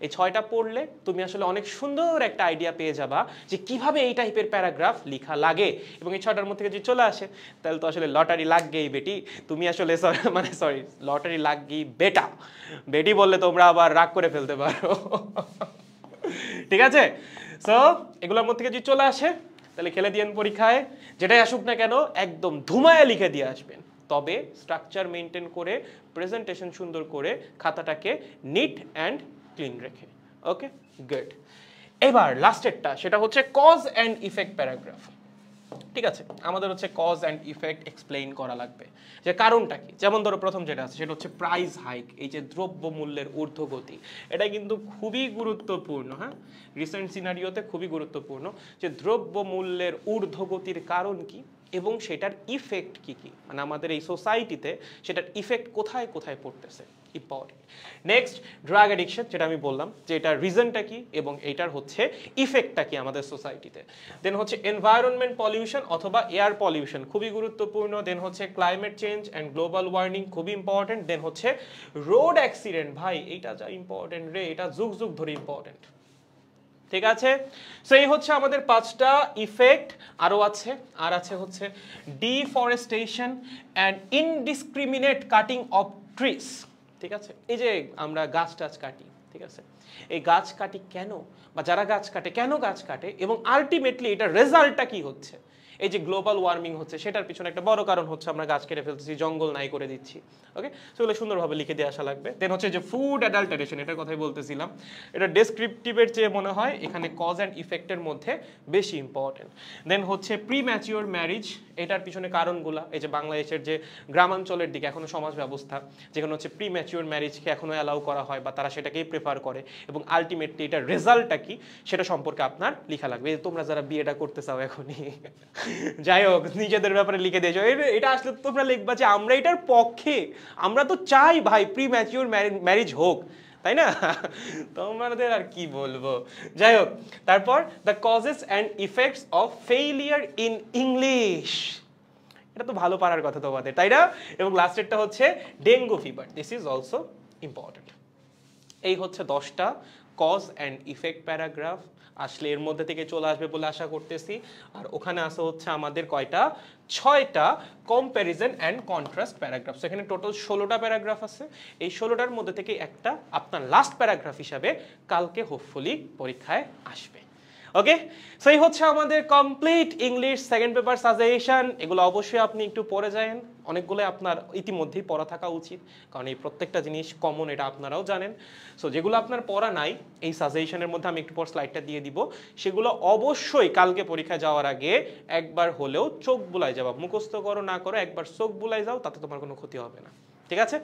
এই 6টা পড়লে তুমি আসলে অনেক সুন্দর একটা আইডিয়া পেয়ে যাবা যে কিভাবে এই টাইপের প্যারাগ্রাফ লেখা লাগে, এবং এই 6টার মধ্যে যদি চলে আসে তাহলে তো আসলে লটারি লাগবেই বেটি। তুমি আসলে সরি লটারি লাগবেই বেটা, বেটি বললে তোমরা আবার রাগ করে ফেলতে পারো। ঠিক আছে, সো এগুলোর মধ্যে যদি চলে আসে তাহলে খেলে দিয়েন পরীক্ষায়, যেটাই আসুক না কেন একদম ধুমায় লিখে দিয়ে আসবেন। তবে স্ট্রাকচার মেনটেন করে, প্রেজেন্টেশন সুন্দর করে, খাতাটাকে নিট অ্যান্ড ক্লিন রেখে। ওকে, গুড। এবার লাস্টেরটা, সেটা হচ্ছে কজ অ্যান্ড ইফেক্ট প্যারাগ্রাফ। ঠিক আছে, আমাদের হচ্ছে কজ অ্যান্ড ইফেক্ট এক্সপ্লেইন করা লাগবে, যে কারণটা কি। যেমন ধরো প্রথম যেটা আছে সেটা হচ্ছে প্রাইস হাইক, এই যে দ্রব্য মূল্যের ঊর্ধ্বগতি, এটা কিন্তু খুবই গুরুত্বপূর্ণ। হ্যাঁ, রিসেন্ট সিনারিওতে খুবই গুরুত্বপূর্ণ যে দ্রব্য মূল্যের ঊর্ধ্বগতির কারণ কি এবং সেটার ইফেক্ট কি কি, মানে আমাদের এই সোসাইটিতে সেটার ইফেক্ট কোথায় কোথায় পড়তেছে, ইম্পর্টেন্ট। নেক্সট, ড্রাগ অ্যাডিকশন, যেটা আমি বললাম যে এটার রিজনটা কি এবং এটার হচ্ছে ইফেক্টটা কি আমাদের সোসাইটিতে। দেন হচ্ছে এনভায়রনমেন্ট পলিউশন অথবা এয়ার পলিউশন, খুবই গুরুত্বপূর্ণ। দেন হচ্ছে climate change and global warming, খুবই ইম্পর্টেন্ট। দেন হচ্ছে রোড অ্যাক্সিডেন্ট, ভাই এটা যা ইম্পর্টেন্ট রে, এটা যুগ যুগ ধরে ইম্পর্টেন্ট। ঠিক আছে, সো এই হচ্ছে আমাদের 5টা ইফেক্ট। আরও আছে, আর আছে হচ্ছে deforestation and indiscriminate cutting of trees. ঠিক আছে, এই যে আমরা গাছ টাছ কাটি, ঠিক আছে, এই গাছ কাটি কেন, বা যারা গাছ কাটে কেন গাছ কাটে, এবং আলটিমেটলি এটার রেজাল্টটা কি হচ্ছে। এই যে গ্লোবাল ওয়ার্মিং হচ্ছে সেটার পিছনে একটা বড় কারণ হচ্ছে আমরা গাছ কেটে ফেলতেছি, জঙ্গল নাই করে দিচ্ছি। ওকে, সেগুলো সুন্দরভাবে লিখে দিয়ে আসা লাগবে। দেন হচ্ছে যে ফুড অ্যাডাল্টারেশন, এটার কথাই বলতেছিলাম, এটা ডেসক্রিপটিভের চেয়ে মনে হয় এখানে কজ অ্যান্ড ইফেক্টের মধ্যে বেশি ইম্পর্টেন্ট। দেন হচ্ছে প্রিম্যাচিওর ম্যারিজ, এটার পিছনে কারণগুলো, এই যে বাংলাদেশের যে গ্রামাঞ্চলের দিকে এখনো সমাজ ব্যবস্থা যেখানে হচ্ছে প্রিম্যাচিওর ম্যারিজকে এখনো অ্যালাউ করা হয় বা তারা সেটাকেই প্রেফার করে, এবং আলটিমেটলি এটার রেজাল্টটা কি সেটা সম্পর্কে আপনার লেখা লাগবে। তোমরা যারা বিয়েটা করতে চাও এখনই, যাই হোক নিজেদের ব্যাপারে লিখে দিয়েছো, এটা আসলে তোমরা লিখবা যে আমরা এটার পক্ষে, আমরা তো চাই ভাই প্রিম্যাচিওর ম্যারিজ হোক, তাই না? তোমাদের আর কি বলবো। যাই হোক, তারপর the causes and effects of failure in English, এটা তো ভালো পারার কথা তোমাদের, তাই না? এবং লাস্টেরটা হচ্ছে dengue fever, this is also important. এই হচ্ছে 10টা কজ অ্যান্ড ইফেক্ট প্যারাগ্রাফ। আসলে এর মধ্যে থেকে চলে আসবে বলে আশা করতেছি। আর ওখানে আসা হচ্ছে আমাদের কয়টা, 6টা কম্প্যারিজন অ্যান্ড কন্ট্রাস্ট প্যারাগ্রাফ। এখানে টোটাল 16টা প্যারাগ্রাফ আছে। এই 16টার মধ্যে থেকে একটা আপনার লাস্ট প্যারাগ্রাফ হিসাবে কালকে হোপফুলি পরীক্ষায় আসবে। ওকে, সো এই হচ্ছে আমাদের complete English second paper suggestion. এগুলো অবশ্যই আপনি একটু পড়ে যান, অনেকগুলো আপনার ইতিমধ্যেই পড়া থাকা উচিত, কারণ এই প্রত্যেকটা জিনিস কমন, এটা আপনারাও জানেন। সো যেগুলো আপনার পড়া নাই এই সাজেশনের মধ্যে আমি একটু পর স্লাইডটা দিয়ে দিব, সেগুলো অবশ্যই কালকে পরীক্ষা যাওয়ার আগে একবার হলেও চোখ বুলাই যাবা, মুখস্থ করো না করো একবার চোখ বুলাই যাও, তাতে তোমার কোনো ক্ষতি হবে না। ঠিক আছে,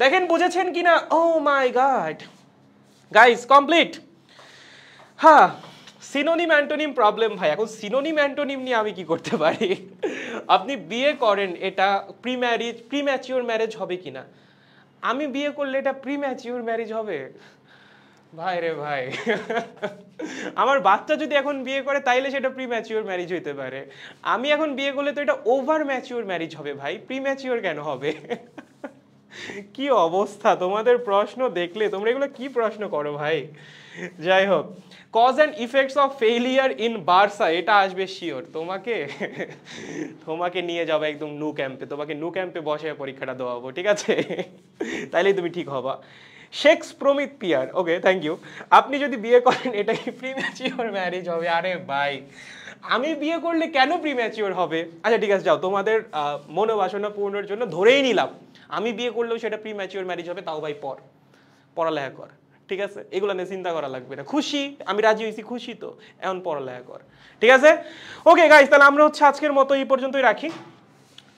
দেখেন বুঝেছেন কিনা? ও মাই গড গাইস, কমপ্লিট। হ্যাঁ, সিনোনিম অ্যান্টোনিম প্রবলেম ভাই, এখন সিনোনিম অ্যান্টোনিম নিয়ে আমি কি করতে পারি? আপনি বিয়ে করেন, এটা প্রিম্যাচিওর ম্যারেজ হবে কিনা? আমি বিয়ে করলে এটা প্রিম্যাচিওর ম্যারেজ হবে? ভাই রে ভাই, আমার বাচ্চা যদি এখন বিয়ে করে তাইলে সেটা প্রিম্যাচিওর ম্যারেজ হইতে পারে, আমি এখন বিয়ে করলে তো এটা ওভার ম্যাচিওর ম্যারেজ হবে ভাই, প্রিম্যাচিওর কেন হবে? কি অবস্থা তোমাদের প্রশ্ন দেখলে, তোমরা এগুলো কি প্রশ্ন করো ভাই। যাই হোক, cause and effects of failure in বার্সা, এটা আসবে শিওর। তোমাকে নিয়ে যাবো একদম নু ক্যাম্পে, তোমাকে নু ক্যাম্পে বসে পরীক্ষাটা দেওয়াবো, ঠিক আছে? তাইলেই তুমি ঠিক হবা। শেক্স প্রমিত পিয়ার, ওকে থ্যাংক ইউ। আপনি যদি বিয়ে করেন এটা কি প্রিম্যাচিওর ম্যারেজ হবে? আরে ভাই, আমি বিয়ে করলে কেন প্রিম্যাচিওর হবে? আচ্ছা ঠিক আছে, যাও, তোমাদের মনোবাসনা পূর্ণের জন্য ধরেই নিলাম আমি বিয়ে করলেও সেটা প্রিম্যাচিওর ম্যারেজ হবে, তাও ভাই পড়ালেখা কর, ঠিক আছে? এগুলো নিয়ে চিন্তা করা লাগবে না। খুশি? আমি রাজি হয়েছি, খুশি তো, এখন পড়ালেখা কর, ঠিক আছে? ওকে গাইস, তাহলে আমরা হচ্ছে আজকের মতো এই পর্যন্তই রাখি,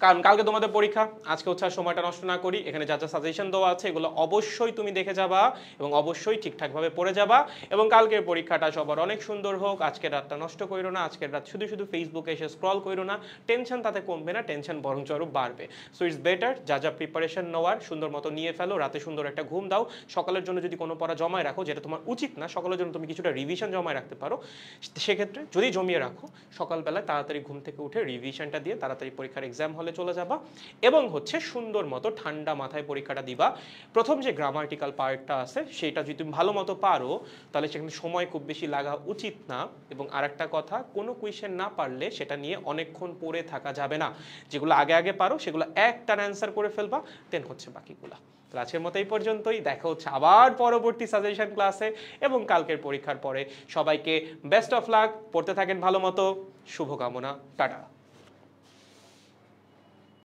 কারণ কালকে তোমাদের পরীক্ষা। আজকে হচ্ছে আর সময়টা নষ্ট না করি, এখানে যা যা সাজেশন দেওয়া আছে এগুলো অবশ্যই তুমি দেখে যাবা এবং অবশ্যই ঠিকঠাকভাবে পড়ে যাবা, এবং কালকের পরীক্ষাটা সবার অনেক সুন্দর হোক। আজকের রাতটা নষ্ট করো না, আজকের রাত শুধু শুধু ফেসবুকে এসে স্ক্রল করো না, টেনশন তাতে কমবে না, টেনশন বরং আরও বাড়বে। সো ইটস বেটার যা যা প্রিপারেশন নেওয়ার সুন্দর মতো নিয়ে ফেলো, রাতে সুন্দর একটা ঘুম দাও, সকালের জন্য যদি কোনো পড়া জমায় রাখো, যেটা তোমার উচিত না, সকালের জন্য তুমি কিছুটা রিভিশন জমায় রাখতে পারো, সেক্ষেত্রে যদি জমিয়ে রাখো সকালবেলায় তাড়াতাড়ি ঘুম থেকে উঠে রিভিশনটা দিয়ে তাড়াতাড়ি পরীক্ষার এক্সাম হলে হলে চলে যাবা এবং হচ্ছে সুন্দর মতো ঠান্ডা মাথায় পরীক্ষাটা দিবা। প্রথম যে গ্রামাটিক্যাল পার্টটা আছে সেটা যদি তুমি ভালো মতো পারো তাহলে সেখানে সময় খুব বেশি লাগা উচিত না। এবং আরেকটা কথা, কোনো কোয়েশ্চেন না পারলে সেটা নিয়ে অনেকক্ষণ পড়ে থাকা যাবে না। যেগুলো আগে আগে পারো সেগুলো একটানা অ্যান্সার করে ফেলবা, দেন হচ্ছে বাকিগুলা। তো আজকের মতো এই পর্যন্তই, দেখা হচ্ছে আবার পরবর্তী সাজেশন ক্লাসে এবং কালকের পরীক্ষার পরে। সবাইকে বেস্ট অফ লাক, পড়তে থাকেন ভালো মতো, শুভকামনা, টাটা।